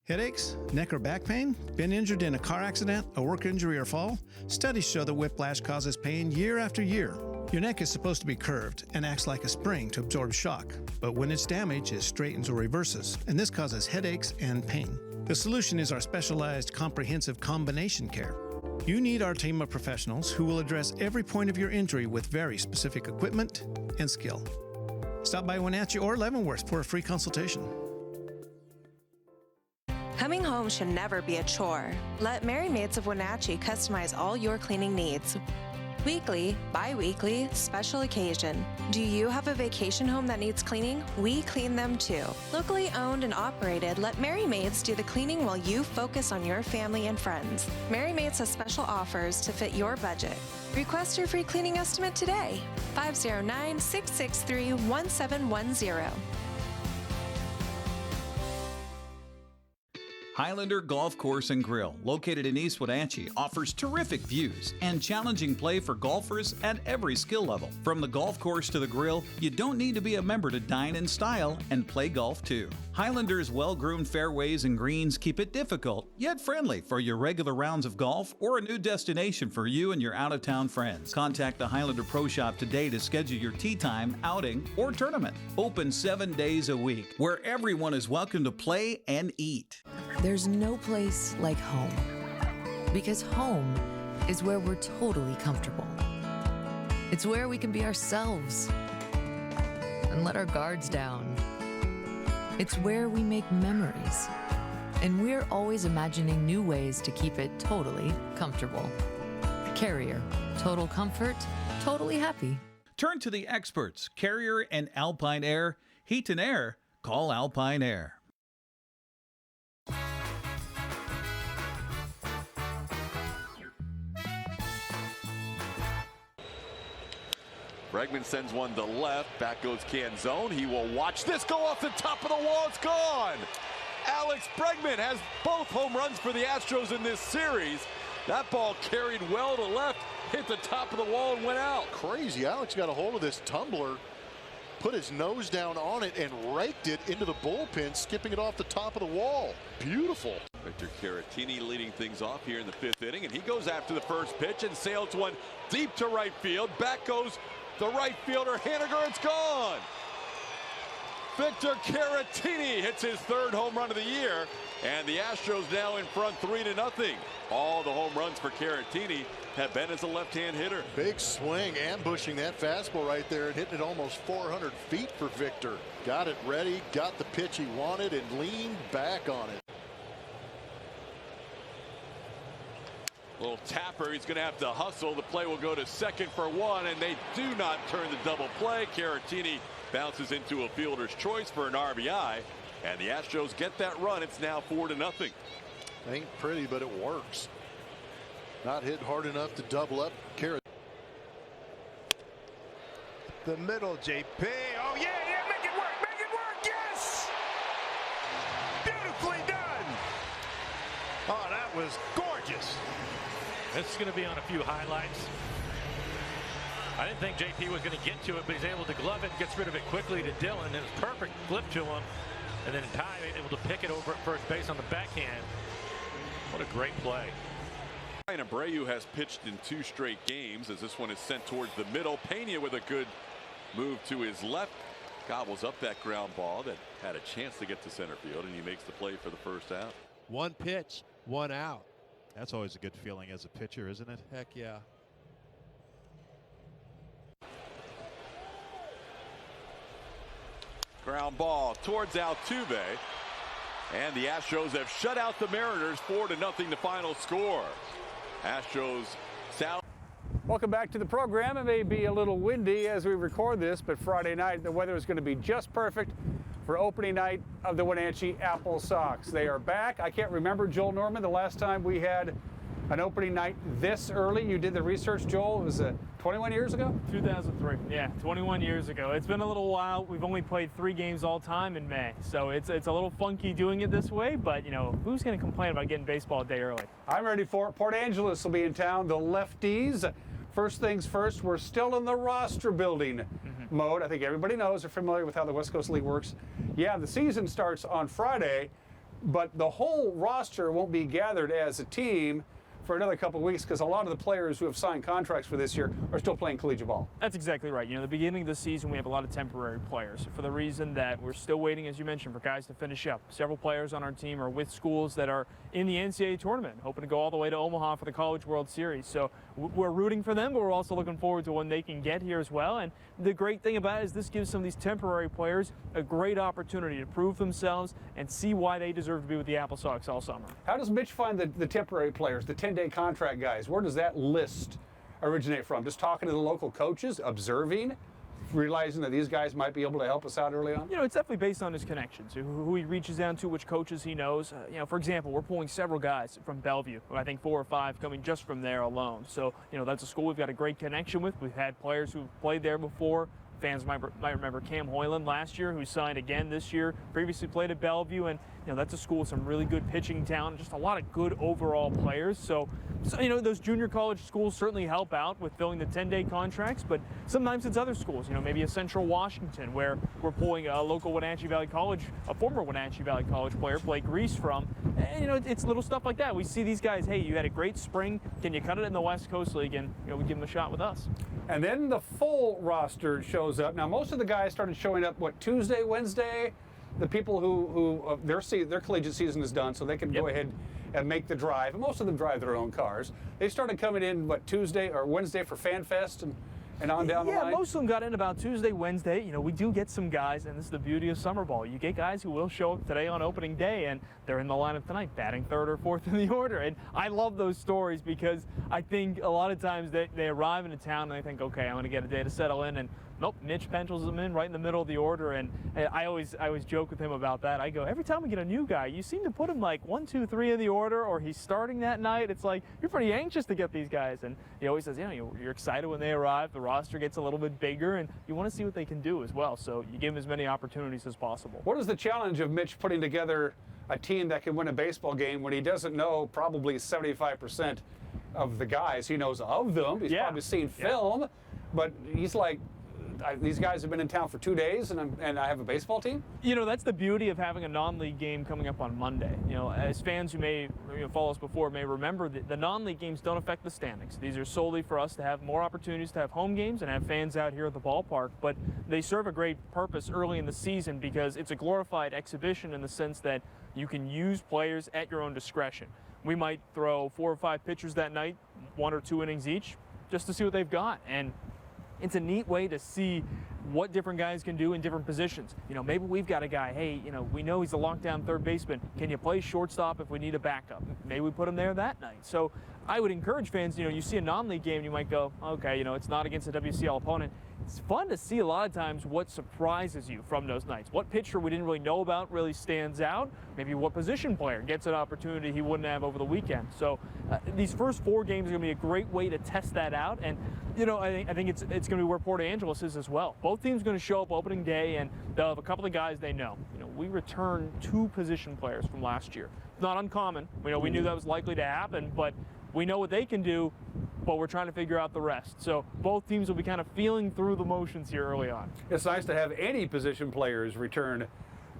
Headaches, neck or back pain? Been injured in a car accident, a work injury, or fall? Studies show that whiplash causes pain year after year. Your neck is supposed to be curved and acts like a spring to absorb shock, but when it's damaged, it straightens or reverses, and this causes headaches and pain. The solution is our specialized comprehensive combination care. You need our team of professionals who will address every point of your injury with very specific equipment and skill. Stop by Wenatchee or Leavenworth for a free consultation. Coming home should never be a chore. Let Merry Maids of Wenatchee customize all your cleaning needs. Weekly, bi-weekly, special occasion. Do you have a vacation home that needs cleaning? We clean them too. Locally owned and operated, let Merry Maids do the cleaning while you focus on your family and friends. Merry Maids has special offers to fit your budget. Request your free cleaning estimate today. 509-663-1710. Highlander Golf Course and Grill, located in East Wenatchee, offers terrific views and challenging play for golfers at every skill level. From the golf course to the grill, you don't need to be a member to dine in style and play golf too. Highlander's well-groomed fairways and greens keep it difficult, yet friendly for your regular rounds of golf or a new destination for you and your out-of-town friends. Contact the Highlander Pro Shop today to schedule your tee time, outing, or tournament. Open 7 days a week, where everyone is welcome to play and eat. There's no place like home, because home is where we're totally comfortable. It's where we can be ourselves and let our guards down. It's where we make memories, and we're always imagining new ways to keep it totally comfortable. Carrier, total comfort, totally happy. Turn to the experts, Carrier and Alpine Air. Heat and air, call Alpine Air. Bregman sends one to left. Back goes Canzone. He will watch this go off the top of the wall. It's gone. Alex Bregman has both home runs for the Astros in this series. That ball carried well to left, hit the top of the wall and went out. Crazy. Alex got a hold of this tumbler, put his nose down on it, and raked it into the bullpen, skipping it off the top of the wall. Beautiful. Victor Caratini leading things off here in the 5th inning, and he goes after the first pitch and sails one deep to right field. Back goes the right fielder, Haniger. It's gone. Victor Caratini hits his 3rd home run of the year, and the Astros now in front 3-0. All the home runs for Caratini have been as a left-hand hitter. Big swing, ambushing that fastball right there and hitting it almost 400 feet for Victor. Got it ready, got the pitch he wanted, and leaned back on it. Little tapper, he's going to have to hustle. The play will go to second for 1, and they do not turn the double play. Caratini bounces into a fielder's choice for an RBI, and the Astros get that run. It's now 4-0. Ain't pretty, but it works. Not hit hard enough to double up. The middle, JP. Oh, yeah, make it work, yes! Beautifully done. Oh, that was gorgeous. This is going to be on a few highlights. I didn't think JP was going to get to it, but he's able to glove it and gets rid of it quickly to Dillon. And it's perfect flip to him. And then Ty able to pick it over at first base on the backhand. What a great play. Ryan Abreu has pitched in 2 straight games as this one is sent towards the middle. Pena with a good move to his left. Gobbles up that ground ball that had a chance to get to center field, and he makes the play for the first out. 1 pitch, 1 out. That's always a good feeling as a pitcher, isn't it? Heck yeah. Ground ball towards Altuve. And the Astros have shut out the Mariners 4-0 the final score. Astros sound. Welcome back to the program. It may be a little windy as we record this, but Friday night the weather is going to be just perfect for opening night of the Wenatchee Apple Sox. They are back. I can't remember, Joel Norman, the last time we had an opening night this early. You did the research, Joel. It was 21 years ago? 2003, yeah, 21 years ago. It's been a little while. We've only played 3 games all time in May, so it's a little funky doing it this way, but, you know, who's going to complain about getting baseball a day early? I'm ready for it. Port Angeles will be in town. The Lefties. First things first, we're still in the roster building mode. I think everybody knows or familiar with how the West Coast League works. Yeah, the season starts on Friday, but the whole roster won't be gathered as a team for another couple of weeks because a lot of the players who have signed contracts for this year are still playing collegiate ball. That's exactly right. You know, the beginning of the season, we have a lot of temporary players for the reason that we're still waiting, as you mentioned, for guys to finish up. Several players on our team are with schools that are in the NCAA tournament, hoping to go all the way to Omaha for the College World Series. So we're rooting for them, but we're also looking forward to when they can get here as well. And the great thing about it is this gives some of these temporary players a great opportunity to prove themselves and see why they deserve to be with the Apple Sox all summer. How does Mitch find the temporary players, the 10-day contract guys? Where does that list originate from? Just talking to the local coaches, observing, realizing that these guys might be able to help us out early on? You know, it's definitely based on his connections, who he reaches down to, which coaches he knows. You know, for example, we're pulling several guys from Bellevue, I think 4 or 5 coming just from there alone. So, you know, that's a school we've got a great connection with. We've had players who've played there before. Fans might remember Cam Hoyland last year, who signed again this year, previously played at Bellevue, and you know that's a school with some really good pitching talent, just a lot of good overall players. So you know, those junior college schools certainly help out with filling the 10-day contracts, but sometimes it's other schools, you know, maybe a Central Washington where we're pulling a local Wenatchee Valley College, a former Wenatchee Valley College player, Blake Reese from, and you know, it's little stuff like that. We see these guys, hey, you had a great spring, can you cut it in the West Coast League, and you know, we give them a shot with us. And then the full roster shows up. Now, most of the guys started showing up, what, Tuesday, Wednesday? The people who their collegiate season is done, so they can go ahead and make the drive. And most of them drive their own cars. They started coming in, what, Tuesday or Wednesday for Fan Fest and on down the line? Yeah, most of them got in about Tuesday, Wednesday. You know, we do get some guys, and this is the beauty of summer ball. You get guys who will show up today on opening day, and they're in the lineup tonight, batting 3rd or 4th in the order. And I love those stories because I think a lot of times they arrive in a town and they think, okay, I'm going to get a day to settle in, and nope, Mitch pencils them in right in the middle of the order. And I always joke with him about that. I go, every time we get a new guy, you seem to put him like 1, 2, 3 in the order, or he's starting that night. It's like, you're pretty anxious to get these guys. And he always says, you know, you're excited when they arrive. The roster gets a little bit bigger, and you want to see what they can do as well. So you give them as many opportunities as possible. What is the challenge of Mitch putting together a team that can win a baseball game when he doesn't know probably 75% of the guys? He knows of them. He's probably seen film, but he's like, these guys have been in town for 2 days, and I have a baseball team? You know, that's the beauty of having a non-league game coming up on Monday. You know, as fans who may follow us before may remember that the non-league games don't affect the standings. These are solely for us to have more opportunities to have home games and have fans out here at the ballpark, but they serve a great purpose early in the season because it's a glorified exhibition in the sense that you can use players at your own discretion. We might throw 4 or 5 pitchers that night, 1 or 2 innings each, just to see what they've got. And it's a neat way to see what different guys can do in different positions. You know, maybe we've got a guy, hey, you know, we know he's a lockdown third baseman. Can you play shortstop if we need a backup? Maybe we put him there that night. So I would encourage fans, you know, you see a non-league game and you might go, okay, you know, it's not against a WCL opponent. It's fun to see a lot of times what surprises you from those nights. What pitcher we didn't really know about really stands out. Maybe what position player gets an opportunity he wouldn't have over the weekend. So these first 4 games are going to be a great way to test that out. And, you know, I think it's going to be where Port Angeles is as well. Both teams are going to show up opening day, and they'll have a couple of guys they know. You know, we returned 2 position players from last year. It's not uncommon. We knew that was likely to happen, but we know what they can do, but we're trying to figure out the rest. So both teams will be kind of feeling through the motions here early on. It's nice to have any position players return,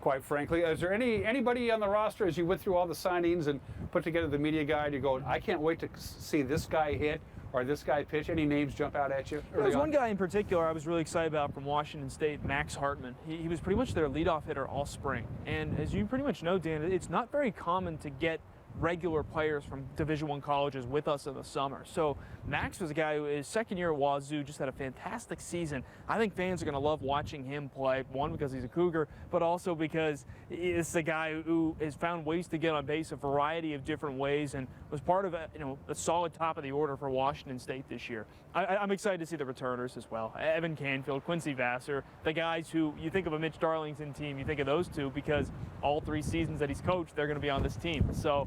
quite frankly. Is there anybody on the roster, as you went through all the signings and put together the media guide, you're going, I can't wait to see this guy hit, or this guy pitch? Any names jump out at you? There's one guy in particular I was really excited about from Washington State, Max Hartman. He was pretty much their leadoff hitter all spring. And as you pretty much know, Dan, it's not very common to get regular players from Division I colleges with us in the summer. So Max was a guy who his second year at Wazoo just had a fantastic season. I think fans are going to love watching him play, one, because he's a Cougar, but also because it's a guy who has found ways to get on base a variety of different ways and was part of a solid top of the order for Washington State this year. I'm excited to see the returners as well. Evan Canfield, Quincy Vassar, the guys who you think of a Mitch Darlington team, you think of those two because all 3 seasons that he's coached, they're going to be on this team. So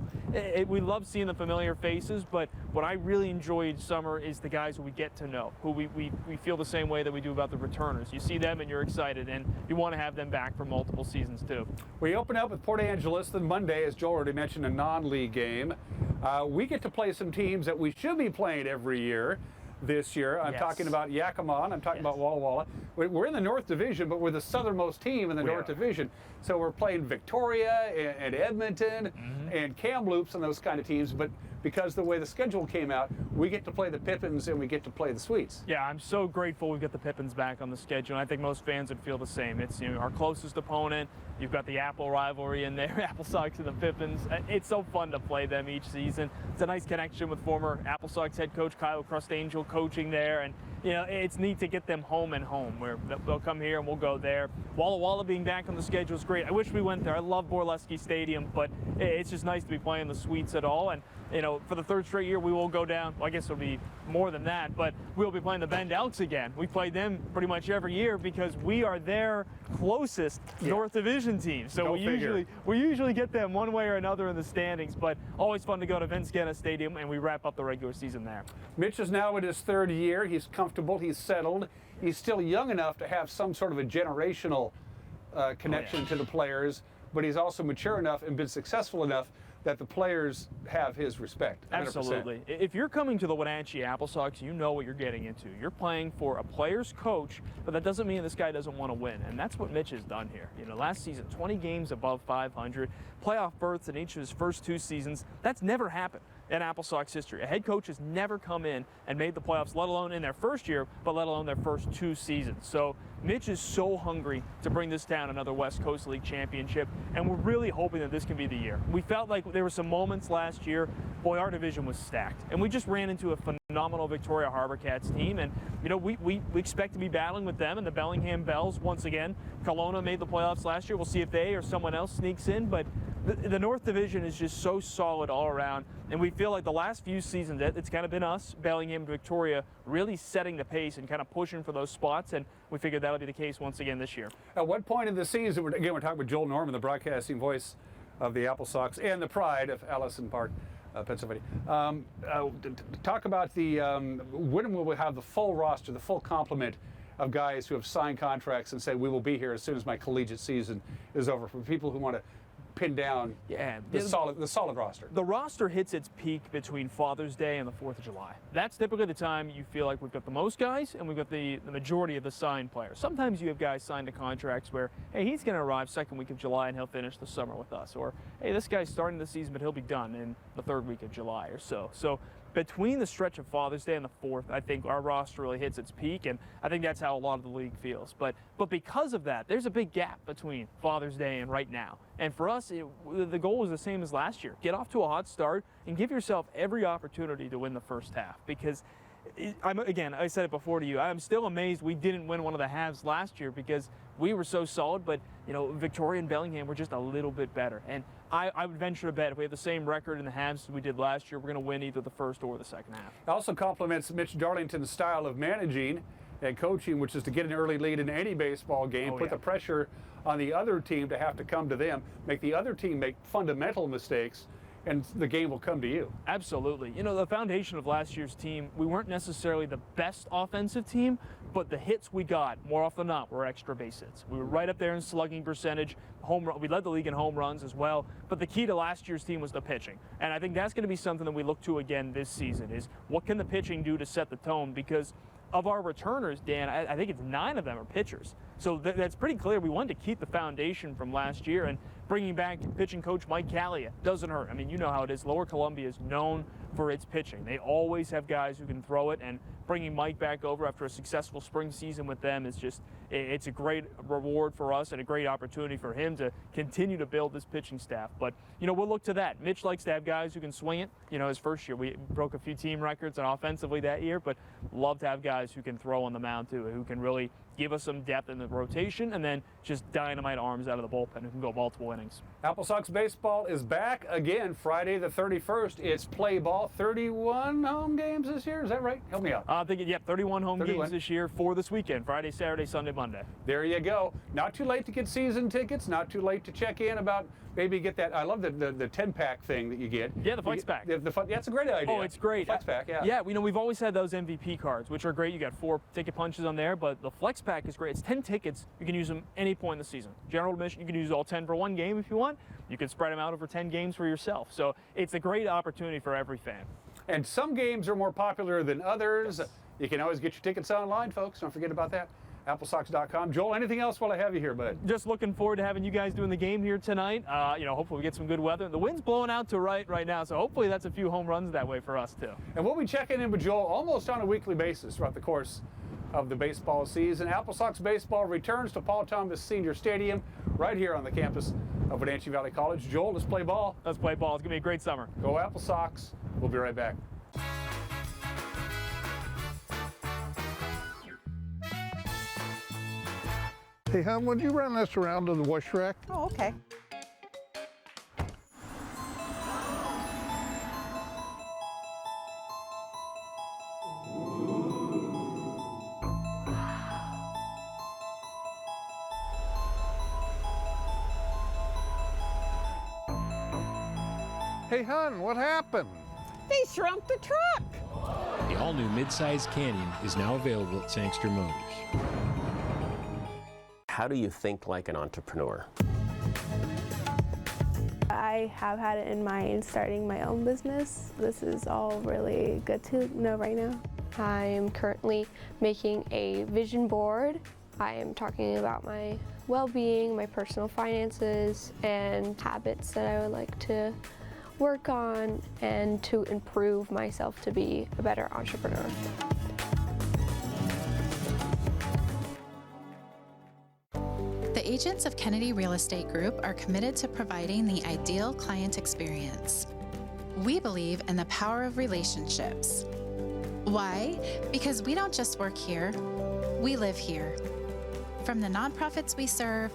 we love seeing the familiar faces, but what I really enjoyed summer is the guys who we get to know, who we feel the same way that we do about the returners. You see them and you're excited, and you want to have them back for multiple seasons too. We open up with Port Angeles then Monday, as Joel already mentioned, a non-league game. We get to play some teams that we should be playing every year. This year, I'm talking about Yakima, I'm talking about Walla Walla. We're in the North Division, but we're the southernmost team in the North Division. So we're playing Victoria and Edmonton and Kamloops and those kind of teams. But because the way the schedule came out, we get to play the Pippins and we get to play the Sweets. Yeah, I'm so grateful we've got the Pippins back on the schedule. And I think most fans would feel the same. It's our closest opponent. You've got the Apple rivalry in there, Apple Sox and the Pippins. It's so fun to play them each season. It's a nice connection with former Apple Sox head coach Kyle Crustangel coaching there, and it's neat to get them home and home, where they'll come here and we'll go there. Walla Walla being back on the schedule is great. I wish we went there. I love Borleski Stadium, but it's just nice to be playing the Sweets at all. And for the 3rd straight year, we will go down. Well, I guess it'll be more than that, but we'll be playing the Bend Elks again. We play them pretty much every year because we are their closest North Division team. So we usually get them one way or another in the standings, but always fun to go to Vince Guenna Stadium, and we wrap up the regular season there. Mitch is now in his 3rd year. He's comfortable. He's settled. He's still young enough to have some sort of a generational connection to the players, but he's also mature enough and been successful enough that the players have his respect. 100%. Absolutely. If you're coming to the Wenatchee Apple Sox, you know what you're getting into. You're playing for a player's coach, but that doesn't mean this guy doesn't want to win. And that's what Mitch has done here. Last season, 20 games above 500, playoff berths in each of his first 2 seasons. That's never happened in Apple Sox history. A head coach has never come in and made the playoffs, let alone in their first year, but let alone their first 2 seasons. So Mitch is so hungry to bring this town another West Coast League championship, and we're really hoping that this can be the year. We felt like there were some moments last year, boy, our division was stacked, and we just ran into a phenomenal Victoria Harbor Cats team, and we expect to be battling with them and the Bellingham Bells once again. Kelowna made the playoffs last year. We'll see if they or someone else sneaks in, but the North Division is just so solid all around, and we feel like the last few seasons, it's kind of been us, Bellingham and Victoria, really setting the pace and kind of pushing for those spots, and we figured that'll be the case once again this year. At what point in the season, we're talking with Joel Norman, the broadcasting voice of the Apple Sox and the pride of Allison Park, Pennsylvania. Talk about when will we have the full roster, the full complement of guys who have signed contracts and say, we will be here as soon as my collegiate season is over, for people who want to pin down the solid roster. The roster hits its peak between Father's Day and the 4th of July. That's typically the time you feel like we've got the most guys and we've got the majority of the signed players. Sometimes you have guys signed to contracts where, hey, he's going to arrive 2nd week of July and he'll finish the summer with us. Or, hey, this guy's starting the season, but he'll be done in the 3rd week of July or so. So between the stretch of Father's Day and the 4th, I think our roster really hits its peak, and I think that's how a lot of the league feels. But because of that, there's a big gap between Father's Day and right now. And for us, the goal was the same as last year. Get off to a hot start and give yourself every opportunity to win the first half. Because, again, I said it before to you, I'm still amazed we didn't win one of the halves last year because we were so solid, but Victoria and Bellingham were just a little bit better. And I would venture to bet if we have the same record in the halves as we did last year, we're going to win either the first or the second half. It also complements Mitch Darlington's style of managing and coaching, which is to get an early lead in any baseball game, put the pressure on the other team to have to come to them, make the other team make fundamental mistakes, and the game will come to you. Absolutely. The foundation of last year's team, we weren't necessarily the best offensive team, but the hits we got, more often than not, were extra base hits. We were right up there in slugging percentage. We led the league in home runs as well, but the key to last year's team was the pitching. And I think that's going to be something that we look to again this season, is what can the pitching do to set the tone? Because of our returners, Dan, I think it's 9 of them are pitchers. So that's pretty clear. We wanted to keep the foundation from last year, and bringing back pitching coach Mike Callia doesn't hurt. I mean, you know how it is. Lower Columbia is known for its pitching. They always have guys who can throw it, and bringing Mike back over after a successful spring season with them is just, it's a great reward for us and a great opportunity for him to continue to build this pitching staff. But, you know, we'll look to that. Mitch likes to have guys who can swing it. You know, his first year, we broke a few team records on offensively that year, but love to have guys who can throw on the mound too, who can really give us some depth in the rotation, and then just dynamite arms out of the bullpen who can go multiple innings. Apple Sox baseball is back again Friday the 31st. It's play ball. 31 home games this year. Is that right? Help me out. I think, yep, 31 home games this year for this weekend. Friday, Saturday, Sunday, Monday. There you go. Not too late to get season tickets. Not too late to check in about maybe get that. I love the 10-pack thing that you get. Yeah, the Flex Pack. Yeah, it's a great idea. Oh, it's great. Flex Pack, yeah. Yeah, you know, we've always had those MVP cards, which are great. You got 4 ticket punches on there, but the Flex Pack is great. It's 10 tickets. You can use them any point in the season. General admission, you can use all 10 for one game if you want. You can spread them out over 10 games for yourself. So it's a great opportunity for every fan. And some games are more popular than others. Yes. You can always get your tickets online, folks. Don't forget about that. AppleSox.com. Joel, anything else while I have you here, bud? Just looking forward to having you guys doing the game here tonight. You know, hopefully we get some good weather. The wind's blowing out to right now, so hopefully that's a few home runs that way for us too. And we'll be checking in with Joel almost on a weekly basis throughout the course of the baseball season. Apple Sox baseball returns to Paul Thomas Senior Stadium right here on the campus of Wenatchee Valley College. Joel, let's play ball. Let's play ball. It's going to be a great summer. Go Apple Sox. We'll be right back. Hey, hon, would you run this around to the wash rack? Oh, okay. Hey, hon, what happened? They shrunk the truck. The all-new midsize Canyon is now available at Sangster Motors. How do you think like an entrepreneur? I have had it in mind starting my own business. This is all really good to know right now. I am currently making a vision board. I am talking about my well-being, my personal finances, and habits that I would like to work on and to improve myself to be a better entrepreneur. The agents of Kennedy Real Estate Group are committed to providing the ideal client experience. We believe in the power of relationships. Why? Because we don't just work here, we live here. From the nonprofits we serve,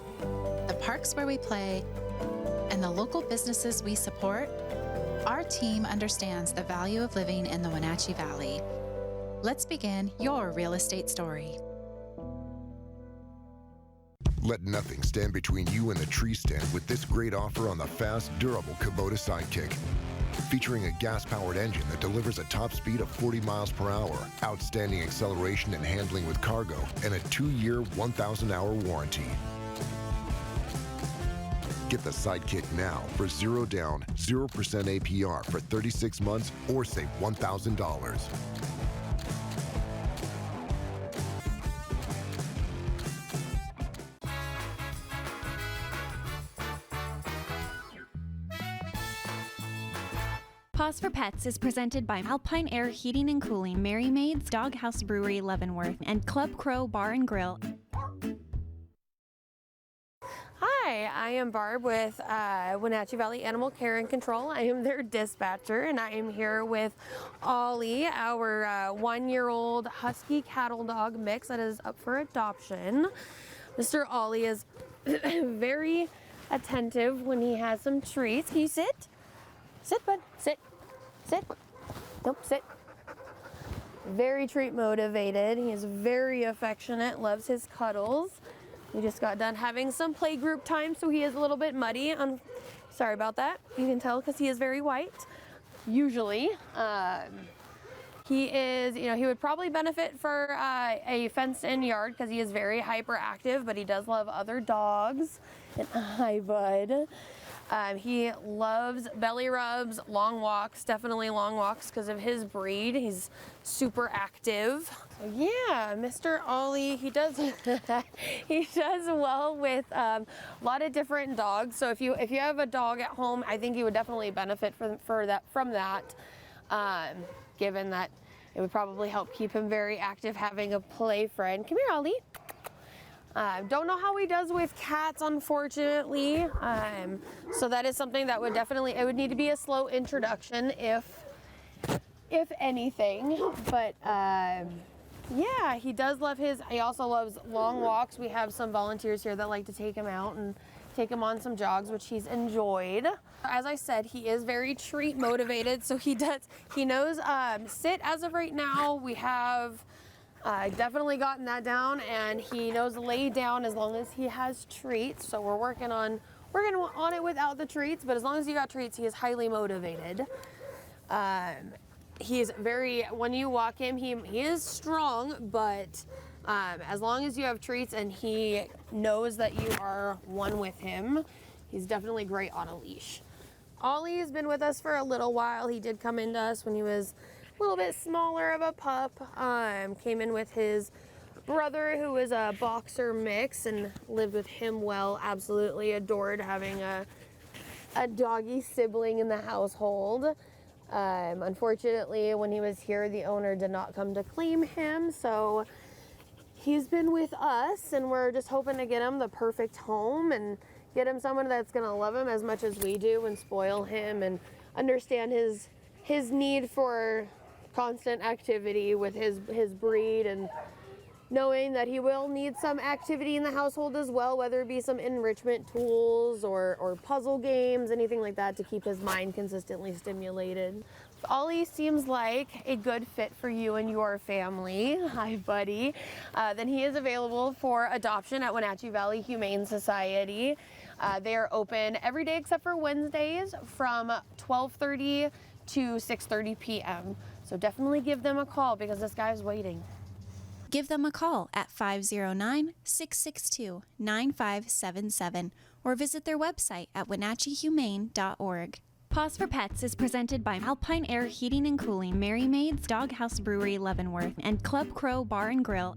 the parks where we play, and the local businesses we support, our team understands the value of living in the Wenatchee Valley. Let's begin your real estate story. Let nothing stand between you and the tree stand with this great offer on the fast, durable Kubota Sidekick. Featuring a gas-powered engine that delivers a top speed of 40 miles per hour, outstanding acceleration and handling with cargo, and a 2-year, 1,000-hour warranty. Get the Sidekick now for 0 down, 0% APR for 36 months or save $1,000. Pause for Pets is presented by Alpine Air Heating and Cooling, Mary Maid's Doghouse Brewery, Leavenworth, and Club Crow Bar and Grill. Hi, I am Barb with Wenatchee Valley Animal Care and Control. I am their dispatcher, and I am here with Ollie, our 1-year-old husky cattle dog mix that is up for adoption. Mr. Ollie is very attentive when he has some treats. Can you sit? Sit, bud. Sit. Sit. Nope, sit. Very treat motivated. He is very affectionate, loves his cuddles. We just got done having some play group time, so he is a little bit muddy. Sorry about that. You can tell because he is very white, usually. He is, you know, he would probably benefit for a fenced-in yard because he is very hyperactive, but he does love other dogs. And hi, bud. He loves belly rubs, long walks, definitely long walks because of his breed. He's super active. So yeah, Mr. Ollie, he does he does well with a lot of different dogs. So if you have a dog at home, I think he would definitely benefit from that. given that it would probably help keep him very active having a play friend. Come here, Ollie. Don't know how he does with cats, unfortunately. So that is something that would definitely, it would need to be a slow introduction if anything. But yeah, he does love he also loves long walks. We have some volunteers here that like to take him out and take him on some jogs, which he's enjoyed. As I said, he is very treat motivated, so he knows sit as of right now. We have definitely gotten that down, and he knows lay down as long as he has treats. So we're working on it without the treats, but as long as you got treats, he is highly motivated. He's when you walk him, he is strong, but as long as you have treats and he knows that you are one with him, he's definitely great on a leash. Ollie's been with us for a little while. He did come into us when he was a little bit smaller of a pup. Came in with his brother, who was a boxer mix, and lived with him well. Absolutely adored having a doggy sibling in the household. Unfortunately, when he was here, the owner did not come to claim him, so he's been with us, and we're just hoping to get him the perfect home and get him someone that's going to love him as much as we do and spoil him and understand his need for constant activity with his breed, and knowing that he will need some activity in the household as well, whether it be some enrichment tools or puzzle games, anything like that to keep his mind consistently stimulated. Ollie seems like a good fit for you and your family. Hi, buddy. Then he is available for adoption at Wenatchee Valley Humane Society. They are open every day except for Wednesdays from 12:30 to 6:30 p.m. So definitely give them a call because this guy's waiting. Give them a call at 509-662-9577 or visit their website at wenatcheehumane.org. Pause for Pets is presented by Alpine Air Heating and Cooling, Mary Maid's Doghouse Brewery, Leavenworth, and Club Crow Bar and Grill.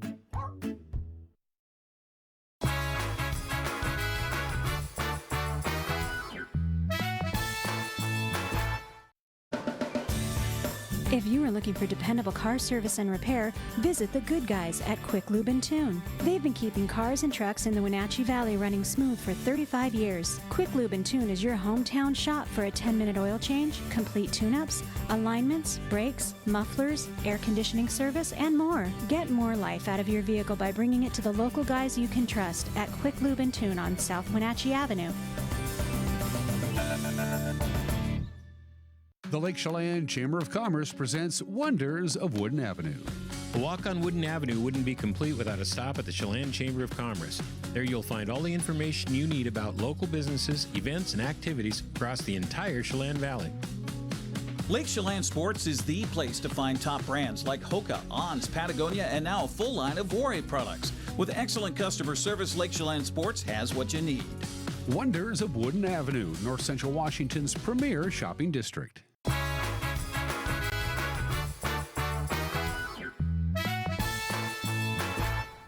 If you are looking for dependable car service and repair, visit the good guys at Quick Lube and Tune. They've been keeping cars and trucks in the Wenatchee Valley running smooth for 35 years. Quick Lube and Tune is your hometown shop for a 10-minute oil change, complete tune-ups, alignments, brakes, mufflers, air conditioning service, and more. Get more life out of your vehicle by bringing it to the local guys you can trust at Quick Lube and Tune on South Wenatchee Avenue. The Lake Chelan Chamber of Commerce presents Wonders of Wooden Avenue. A walk on Wooden Avenue wouldn't be complete without a stop at the Chelan Chamber of Commerce. There you'll find all the information you need about local businesses, events, and activities across the entire Chelan Valley. Lake Chelan Sports is the place to find top brands like Hoka, On's, Patagonia, and now a full line of Warrior products. With excellent customer service, Lake Chelan Sports has what you need. Wonders of Wooden Avenue, North Central Washington's premier shopping district.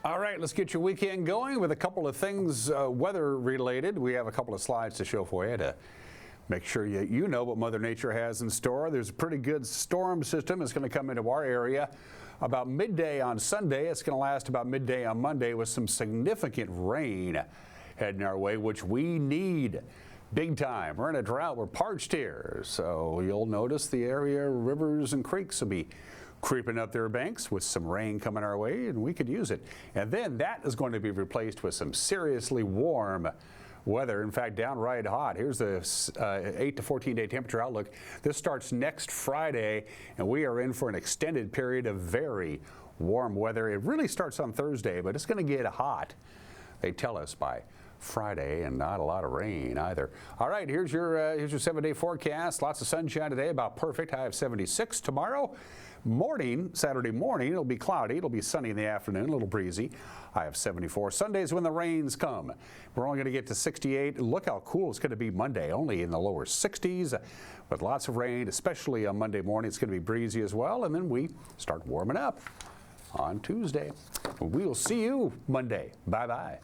All right, let's get your weekend going with a couple of things weather related. We have a couple of slides to show for you to make sure you know what Mother Nature has in store. There's a pretty good storm system that's going to come into our area about midday on Sunday. It's going to last about midday on Monday with some significant rain heading our way, which we need big time. We're in a drought. We're parched here. So you'll notice the area, rivers and creeks will be creeping up their banks with some rain coming our way, and we could use it. And then that is going to be replaced with some seriously warm weather. In fact, downright hot. Here's the 8 to 14 day temperature outlook. This starts next Friday, and we are in for an extended period of very warm weather. It really starts on Thursday, but it's going to get hot, they tell us, by Friday, and not a lot of rain either. All right, here's your 7-day forecast. Lots of sunshine today, about perfect. High of 76 tomorrow. Morning, Saturday morning, it'll be cloudy. It'll be sunny in the afternoon, a little breezy. High of 74. Sundays when the rains come, we're only going to get to 68. Look how cool it's going to be Monday, only in the lower 60s, with lots of rain, especially on Monday morning. It's going to be breezy as well, and then we start warming up on Tuesday. We'll see you Monday. Bye-bye.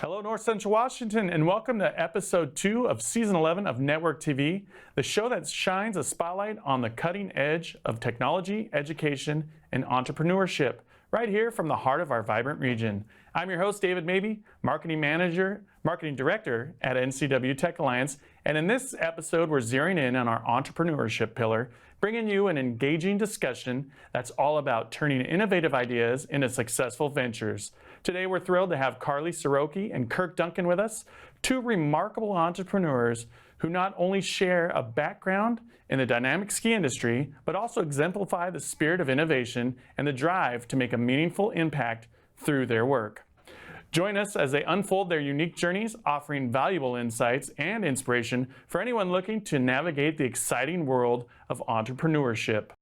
Hello, North Central Washington, and welcome to episode 2 of season 11 of Network TV, the show that shines a spotlight on the cutting edge of technology, education, and entrepreneurship, right here from the heart of our vibrant region. I'm your host, David Mabey, Marketing Director at NCW Tech Alliance, and in this episode, we're zeroing in on our entrepreneurship pillar, bringing you an engaging discussion that's all about turning innovative ideas into successful ventures. Today, we're thrilled to have Carly Soroki and Kirk Duncan with us, two remarkable entrepreneurs who not only share a background in the dynamic ski industry, but also exemplify the spirit of innovation and the drive to make a meaningful impact through their work. Join us as they unfold their unique journeys, offering valuable insights and inspiration for anyone looking to navigate the exciting world of entrepreneurship.